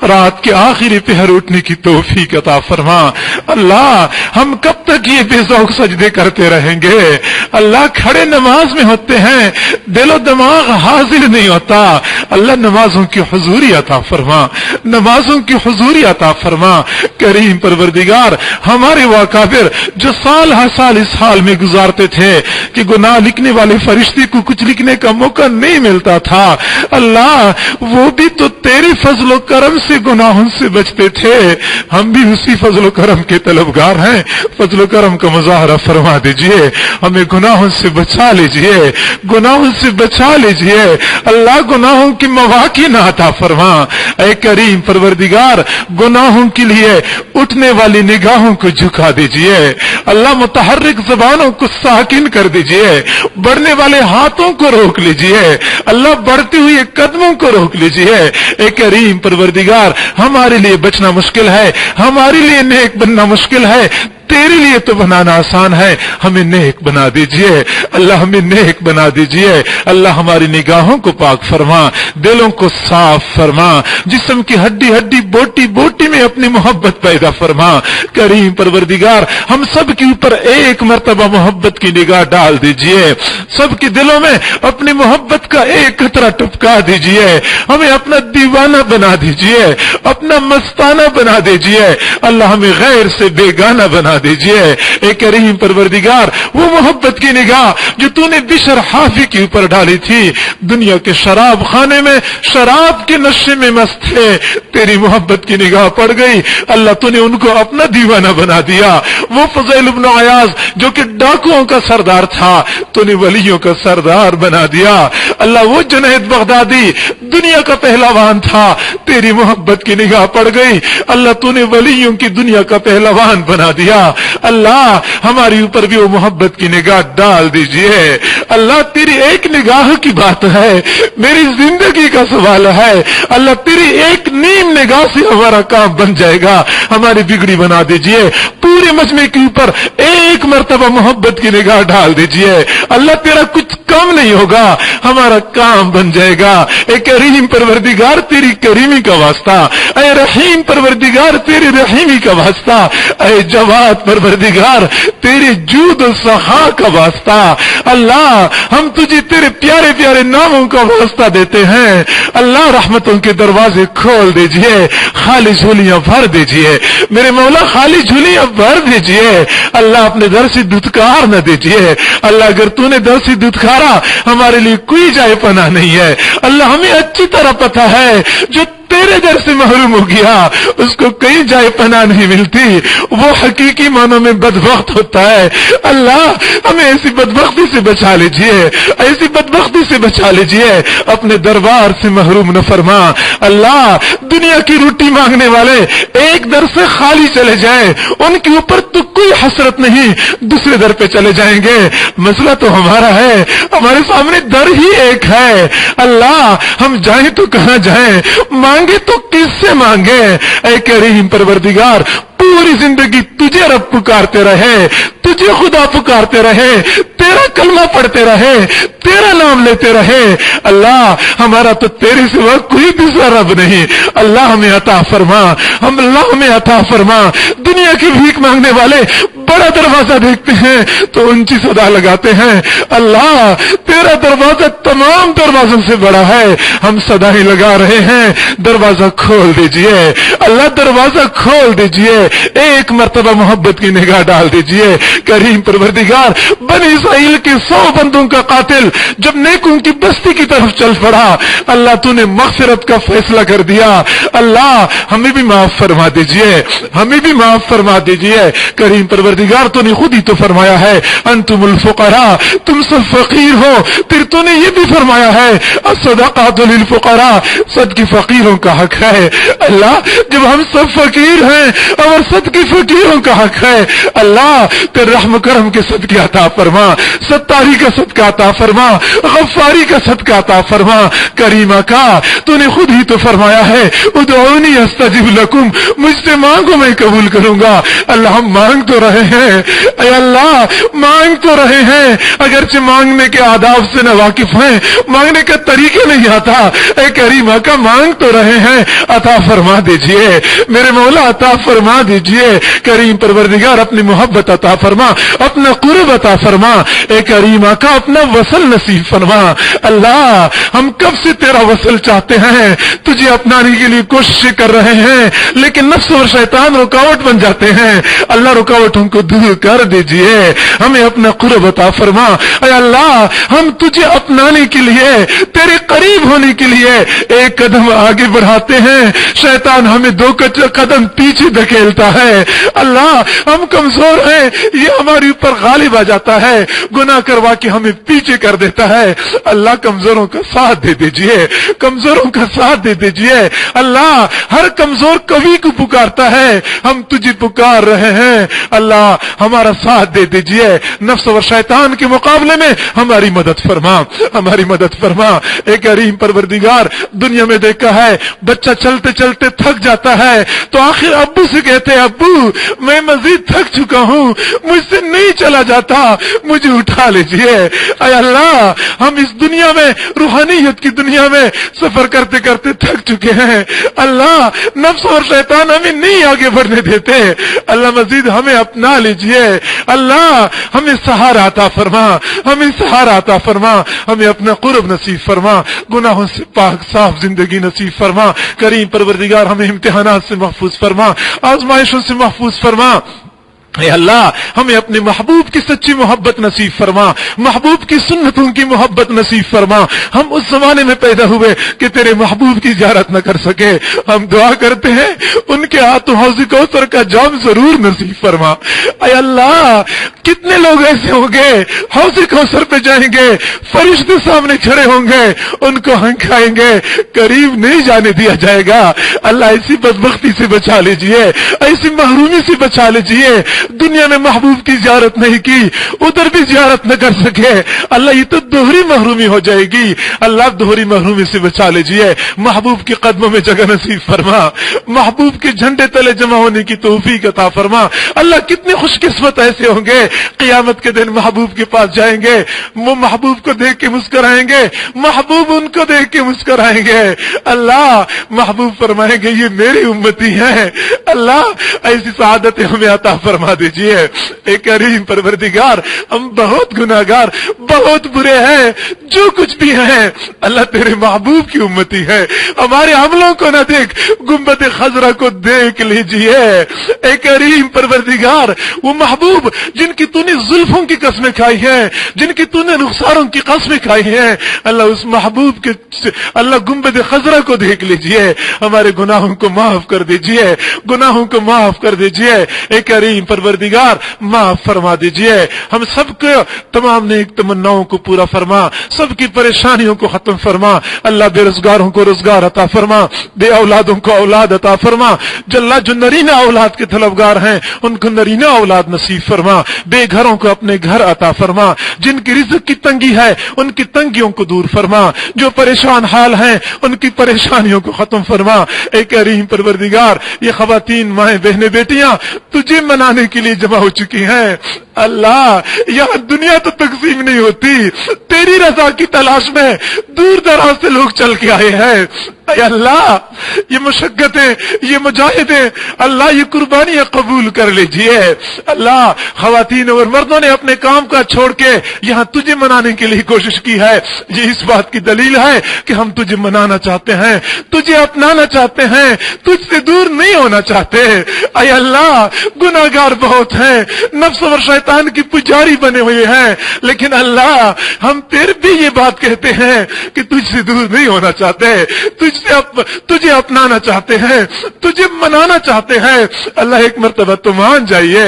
S2: رات کے آخری پہر اٹھنے کی توفیق عطا فرما، اللہ ہم کب تک یہ بے ذوق سجدے کرتے رہیں گے، اللہ کھڑے نماز میں ہوتے ہیں دل و دماغ حاضر نہیں ہوتا، اللہ نمازوں کی حضوری عطا فرما، نمازوں کی حضوری عطا فرما، کریم پروردگار ہمارے واکابر جو سال ہر سال اس حال میں گزارتے تھے کہ گناہ لکھنے والے فرشتے کو کچھ لکھنے کا موقع نہیں ملتا تھا، اللہ وہ بھی تو تیری فضل و کرم سے گناہوں سے بچتے تھے، ہم بھی اسی فضل و کرم کے طلبگار ہیں، فضل و کرم کا مظاہرہ فرما دیجئے، ہمیں گناہوں سے بچا لیجئے، گناہوں سے بچا لیجئے، اللہ گناہوں کی مواقع نہ عطا فرما، اے کریم پروردگار گناہوں کے لیے اٹھنے والی نگاہوں کو جھکا دیجئے، اللہ متحرک زبانوں کو ساکن کر دیجئے، بڑھنے والے ہاتھوں کو روک لیجئے، اللہ بڑھتے ہوئے قدموں کو روک لیجئے، اے کریم پروردگار ہمارے لیے بچنا مشکل ہے، ہمارے لیے نیک بننا مشکل ہے، تیرے لیے تو بنانا آسان ہے، ہمیں نیک بنا دیجئے، اللہ ہمیں نیک بنا دیجئے، اللہ ہماری نگاہوں کو پاک فرما، دلوں کو صاف فرما، جسم کی ہڈی ہڈی بوٹی بوٹی میں اپنی محبت پیدا فرما، کریم پروردگار ہم سب کے اوپر ایک مرتبہ محبت کی نگاہ ڈال دیجئے، سب کے دلوں میں اپنی محبت کا ایک قطرہ ٹپکا دیجئے، ہمیں اپنا دیوانہ بنا دیجئے، اپنا مستانہ بنا دیجئے، اللہ ہمیں غیر سے بیگانہ بنا دیجئے، اے کریم پروردگار وہ محبت کی نگاہ جو تو نے بشر حافی کے اوپر ڈالی تھی، دنیا کے شراب خانے میں شراب کے نشے میں مست تھے، تیری محبت کی نگاہ پڑ گئی، اللہ تو نے ان کو اپنا دیوانہ بنا دیا، وہ فضیل ابن عیاض جو کہ ڈاکوؤں کا سردار تھا تو نے ولیوں کا سردار بنا دیا، اللہ وہ جنید بغدادی دنیا کا پہلوان تھا، تیری محبت کی نگاہ پڑ گئی، اللہ تو نے ولیوں کی دنیا کا پہلوان بنا دیا، اللہ ہماری اوپر بھی وہ محبت کی نگاہ ڈال دیجئے، اللہ تیری ایک نگاہ کی بات ہے، میری زندگی کا سوال ہے، اللہ تیری ایک نیم نگاہ سے ہمارا کام بن جائے گا، ہماری بگڑی بنا دیجئے، پورے مجمع کے اوپر ایک مرتبہ محبت کی نگاہ ڈال دیجئے، اللہ تیرا کچھ کم نہیں ہوگا، ہمارا کام بن جائے گا، اے کریم پروردگار تیری کریمی کا واسطہ، اے رحیم پروردگار تیری رحیمی کا واسطہ، اے جواد پروردگار تیری جود و سخا کا واسطہ، اللہ ہم تجھے تیرے پیارے پیارے ناموں کا واسطہ دیتے ہیں، اللہ رحمتوں کے دروازے کھول دیجئے، خالی جھولیاں بھر دیجئے، میرے مولا خالی جھولیاں بھر دیجئے، اللہ اپنے در سے دھتکار نہ دیجئے، اللہ اگر تو نے در سے دھتکارا ہمارے لیے کوئی جائے پناہ نہیں ہے، اللہ ہمیں اچھی طرح پتہ ہے جو تیرے در سے محروم ہو گیا اس کو کہیں جائے پناہ نہیں ملتی، وہ حقیقی معنوں میں بدبخت ہوتا ہے، اللہ ہمیں ایسی بدبختی سے بچا لیجئے، ایسی بدبختی سے بچا لیجئے، اپنے دربار سے محروم نہ فرما، اللہ دنیا کی روٹی مانگنے والے ایک در سے خالی چلے جائیں ان کے اوپر تو کوئی حسرت نہیں، دوسرے در پہ چلے جائیں گے، مسئلہ تو ہمارا ہے، ہمارے سامنے در ہی ایک ہے، اللہ ہم جائیں تو کہاں جائیں، مانگیں مانگے تو کس سے مانگے؟ اے کریم پروردگار پوری زندگی تجھے رب پکارتے رہے، تجھے خدا پکارتے رہے، تیرا کلمہ پڑھتے رہے، تیرا نام لیتے رہے۔ اللہ ہمارا تو تیرے سوا کوئی دوسرا رب نہیں، اللہ ہمیں عطا فرما، اللہ ہمیں عطا فرما۔ دنیا کی بھیک مانگنے والے بڑا دروازہ دیکھتے ہیں تو اونچی صدا لگاتے ہیں، اللہ تیرا دروازہ تمام دروازوں سے بڑا ہے، ہم صدایں لگا رہے ہیں دروازہ کھول دیجئے، اللہ دروازہ کھول دیجئے، ایک مرتبہ محبت کی نگاہ ڈال دیجئے۔ کریم پروردگار بنی اسرائیل کے 100 بندوں کا قاتل جب نیکوں کی بستی کی طرف چل پڑا، اللہ تو نے مغفرت کا فیصلہ کر دیا، اللہ ہمیں بھی معاف فرما دیجئے، ہمیں بھی معاف فرما دیجئے۔ کریم پروردگار تو نے خود ہی تو فرمایا ہے انتم الفقراء، تم سب فقیر ہو، پھر تو نے یہ بھی فرمایا ہے الصدقات للفقراء، صدقے فقیروں کا حق ہے۔ اللہ جب ہم سب فقیر ہیں اور صدقے فقیروں کا حق ہے، اللہ پھر رحم کرم کے صدقے عطا فرما، ستاری کا صدقہ عطا فرما، غفاری کا صدقہ عطا فرما۔ کریمہ کا تو نے خود ہی تو فرمایا ہے ادعونی استجب لکم، مجھ سے مانگو میں قبول کروں گا۔ اللہ ہم مانگ تو رہے ہیں، اے اللہ مانگ تو رہے ہیں، اگرچہ مانگنے کے آداب سے نہ واقف ہیں، مانگنے کا طریقہ نہیں آتا، اے کریمہ کا مانگ تو رہے ہیں، عطا فرما دیجئے میرے مولا، عطا فرما دیجئے۔ کریم پروردگار اپنی محبت عطا فرما، اپنا قرب عطا فرما، اے کریمہ کا اپنا وصل نصیب فرما۔ اللہ ہم کب سے تیرا وصل چاہتے ہیں، تجھے اپنانے کے لیے کوشش کر رہے ہیں، لیکن نفس اور شیطان رکاوٹ بن جاتے ہیں، اللہ رکاوٹوں کو دور کر دیجئے، ہمیں اپنا قرب عطا فرما۔ اے اللہ ہم تجھے اپنانے کے لیے، تیرے قریب ہونے کے لیے ایک قدم آگے بڑھاتے ہیں، شیطان ہمیں 2 قدم پیچھے دھکیلتا ہے۔ اللہ ہم کمزور ہیں، یہ ہمارے اوپر غالب آ جاتا ہے، گناہ کروا کے ہمیں پیچھے کر دیتا ہے۔ اللہ کمزوروں کا ساتھ دے دیجئے، کمزوروں کا ساتھ دے دیجئے۔ اللہ ہر کمزور قوی کو پکارتا ہے، ہم تجھے پکار رہے ہیں، اللہ ہمارا ساتھ دے دیجئے، نفس و شیطان کے مقابلے میں ہماری مدد فرما، ہماری مدد فرما۔ اے کریم پروردگار دنیا میں دیکھا ہے بچہ چلتے چلتے تھک جاتا ہے تو آخر ابو سے کہتے ہیں ابو میں مزید تھک چکا ہوں، مجھ سے نہیں چلا جاتا، مجھے اٹھا لیجئے۔ اے اللہ ہم اس دنیا میں روحانیت کی دنیا میں سفر کرتے کرتے تھک چکے ہیں، اللہ نفس اور شیطان ہمیں نہیں آگے بڑھنے دیتے، اللہ مزید ہمیں اپنا لیجئے، اللہ ہمیں سہارا عطا فرما، ہمیں سہارا عطا فرما، ہمیں اپنا قرب نصیب فرما، گناہوں سے پاک صاف زندگی نصیب فرما۔ کریم پروردگار ہمیں امتحانات سے محفوظ فرما، آزمائشوں سے محفوظ فرما۔ اے اللہ ہمیں اپنے محبوب کی سچی محبت نصیب فرما، محبوب کی سنتوں کی محبت نصیب فرما۔ ہم اس زمانے میں پیدا ہوئے کہ تیرے محبوب کی زیارت نہ کر سکے، ہم دعا کرتے ہیں ان کے ہاتھوں حوض کوثر کا جام ضرور نصیب فرما۔ اے اللہ کتنے لوگ ایسے ہوں گے حوض کوثر پہ جائیں گے، فرشتے سامنے کھڑے ہوں گے، ان کو ہنکھائیں گے، قریب نہیں جانے دیا جائے گا۔ اللہ ایسی بدبختی سے بچا لیجئے، ایسی محرومی سے بچا لیجئے، دنیا میں محبوب کی زیارت نہیں کی، ادھر بھی زیارت نہ کر سکے، اللہ یہ تو دوہری محرومی ہو جائے گی، اللہ دوہری محرومی سے بچا لیجئے۔ محبوب کے قدموں میں جگہ نصیب فرما، محبوب کے جھنڈے تلے جمع ہونے کی توفیق عطا فرما۔ اللہ کتنے خوش قسمت ایسے ہوں گے قیامت کے دن محبوب کے پاس جائیں گے، وہ محبوب کو دیکھ کے مسکرائیں گے، محبوب ان کو دیکھ کے مسکرائیں گے، اللہ محبوب فرمائیں گے یہ میری امتی ہیں۔ اللہ ایسی سعادت ہمیں عطا فرما دیجئے۔ اے کریم پروردگار ہم بہت گناہگار، بہت برے ہیں، جو کچھ بھی ہیں اللہ تیرے محبوب کی امتی ہے، ہمارے عملوں کو نہ دیکھ، گنبد خضرا کو دیکھ لیجئے۔ اے کریم پروردگار وہ محبوب جن کی تو نے زلفوں کی قسمیں کھائی ہیں، جن کی تو نے رخساروں کی قسمیں کھائی ہیں، اللہ اس محبوب کے اللہ گنبد خضرا کو دیکھ لیجئے، ہمارے گناہوں کو معاف کر دیجئے، گناہوں کو معاف کر دیجئے۔ اے کریم پروردگار معاف فرما دیجئے، ہم سب کو تمام نیک تمناؤں کو پورا فرما، سب کی پریشانیوں کو ختم فرما، اللہ بے روزگاروں کو روزگار عطا فرما، بے اولادوں کو اولاد عطا فرما، جو نرینہ اولاد کے طلبگار ہیں ان کو نرینہ اولاد نصیب فرما، بے گھروں کو اپنے گھر عطا فرما، جن کی رزق کی تنگی ہے ان کی تنگیوں کو دور فرما، جو پریشان حال ہیں ان کی پریشانیوں کو ختم فرما۔ اے کریم پروردگار، یہ خواتین، مائیں، بہنیں، بیٹیاں تجھے منانے کے لیے جمع ہو چکی ہیں، اللہ یہاں دنیا تو تقسیم نہیں ہوتی، تیری رضا کی تلاش میں دور دراز سے لوگ چل کے آئے ہیں، اے اللہ یہ مشقتیں، یہ مجاہدیں، اللہ یہ قربانیاں قبول کر لیجئے۔ اللہ خواتین اور مردوں نے اپنے کام کا چھوڑ کے یہاں تجھے منانے کے لیے کوشش کی ہے، یہ اس بات کی دلیل ہے کہ ہم تجھے منانا چاہتے ہیں، تجھے اپنانا چاہتے ہیں، تجھ سے دور نہیں ہونا چاہتے۔ اے اللہ گناہگار بہت ہیں، نفس اور شیطان کی پجاری بنے ہوئے ہیں، لیکن اللہ ہم پھر بھی یہ بات کہتے ہیں کہ تجھ سے دور نہیں ہونا چاہتے، تجھے اپنانا چاہتے ہیں، تجھے منانا چاہتے ہیں۔ اللہ ایک مرتبہ تو مان جائیے،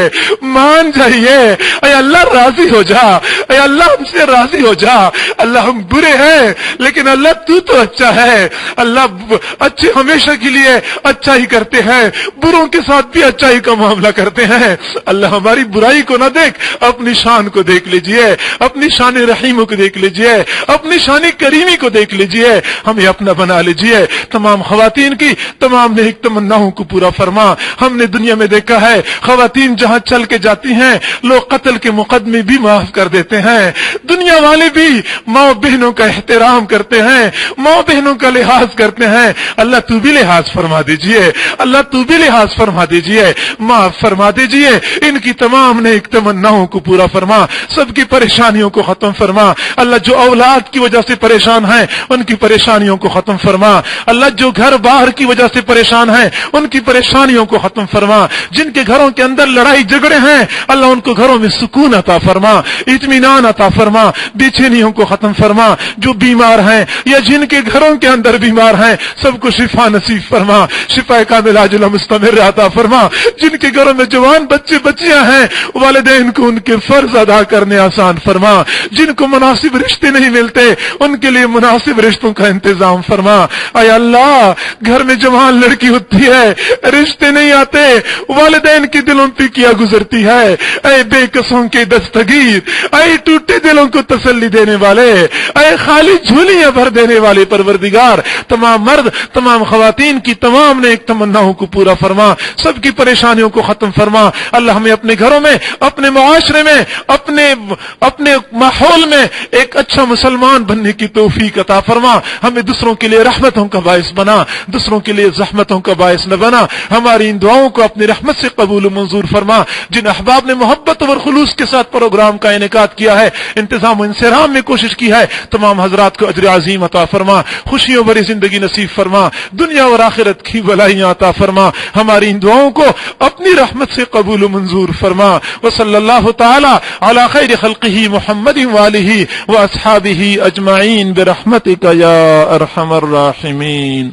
S2: مان جائیے، اے اللہ راضی ہو جا، اے اللہ ہم سے راضی ہو جا۔ اللہ ہم برے ہیں لیکن اللہ تو اچھا ہے، اللہ اچھے ہمیشہ کے لیے اچھا ہی کرتے ہیں، بروں کے ساتھ بھی اچھائی کا معاملہ کرتے ہیں۔ اللہ ہماری برائی کو نہ دیکھ، اپنی شان کو دیکھ لیجئے، اپنی شان رحیم کو دیکھ لیجئے، اپنی شان کریمی کو دیکھ لیجئے، ہمیں اپنا بنا لیجئے۔ تمام خواتین کی تمام نیک تمناؤں کو پورا فرما۔ ہم نے دنیا میں دیکھا ہے خواتین جہاں چل کے جاتی ہیں لوگ قتل کے مقدمے بھی معاف کر دیتے ہیں، دنیا والے بھی ماں بہنوں کا احترام کرتے ہیں، ماں بہنوں کا لحاظ کرتے ہیں۔ اللہ تو بھی لحاظ فرما دیجئے، اللہ تو بھی لحاظ فرما دیجئے، معاف فرما دیجئے، ان کی تمام نیک تمناؤں کو پورا فرما، سب کی پریشانیوں کو ختم فرما۔ اللہ جو اولاد کی وجہ سے پریشان ہیں ان کی پریشانیوں کو ختم فرما، اللہ جو گھر باہر کی وجہ سے پریشان ہیں ان کی پریشانیوں کو ختم فرما، جن کے گھروں کے اندر لڑائی جھگڑے ہیں اللہ ان کو گھروں میں سکون عطا فرما، اطمینان عطا فرما، بے چینیوں کو ختم فرما، جو بیمار ہیں یا جن کے گھروں کے اندر بیمار ہیں سب کو شفا نصیب فرما، شفا کاملہ عاجلہ مستمر عطا فرما، جن کے گھروں میں جوان بچے بچیاں ہیں والدین کو ان کے فرض ادا کرنے آسان فرما، جن کو مناسب رشتے نہیں ملتے ان کے لیے مناسب رشتوں کا انتظام فرما۔ اے اللہ گھر میں جوان لڑکی ہوتی ہے رشتے نہیں آتے، والدین کے دلوں پہ کیا گزرتی ہے، اے بے قصوں کے دستگیر، اے ٹوٹے دلوں کو تسلی دینے والے، اے خالی جھولیاں بھر دینے والے پروردگار، تمام مرد تمام خواتین کی تمام نیک تمناؤں کو پورا فرما، سب کی پریشانیوں کو ختم فرما۔ اللہ ہمیں اپنے گھروں میں، اپنے معاشرے میں، اپنے ماحول میں ایک اچھا مسلمان بننے کی توفیق عطا فرما، ہمیں دوسروں کے لیے رحمتوں کا باعث بنا، دوسروں کے لیے زحمتوں کا باعث نہ بنا۔ ہماری ان دعاؤں کو اپنی رحمت سے قبول و منظور فرما۔ جن احباب نے محبت اور خلوص کے ساتھ پروگرام کا انعقاد کیا ہے، انتظام و انصرام میں کوشش کی ہے، تمام حضرات کو اجر عظیم عطا فرما، خوشیوں بھری زندگی نصیب فرما، دنیا اور آخرت کی بھلائیاں عطا فرما۔ ہماری ان دعاؤں کو اپنی رحمت سے قبول و منظور فرما۔ وصلی اللہ تعالی علی خیر خلقہ محمد وآلہ واصحابہ اجمعین برحمتک یا ارحم الراحمین۔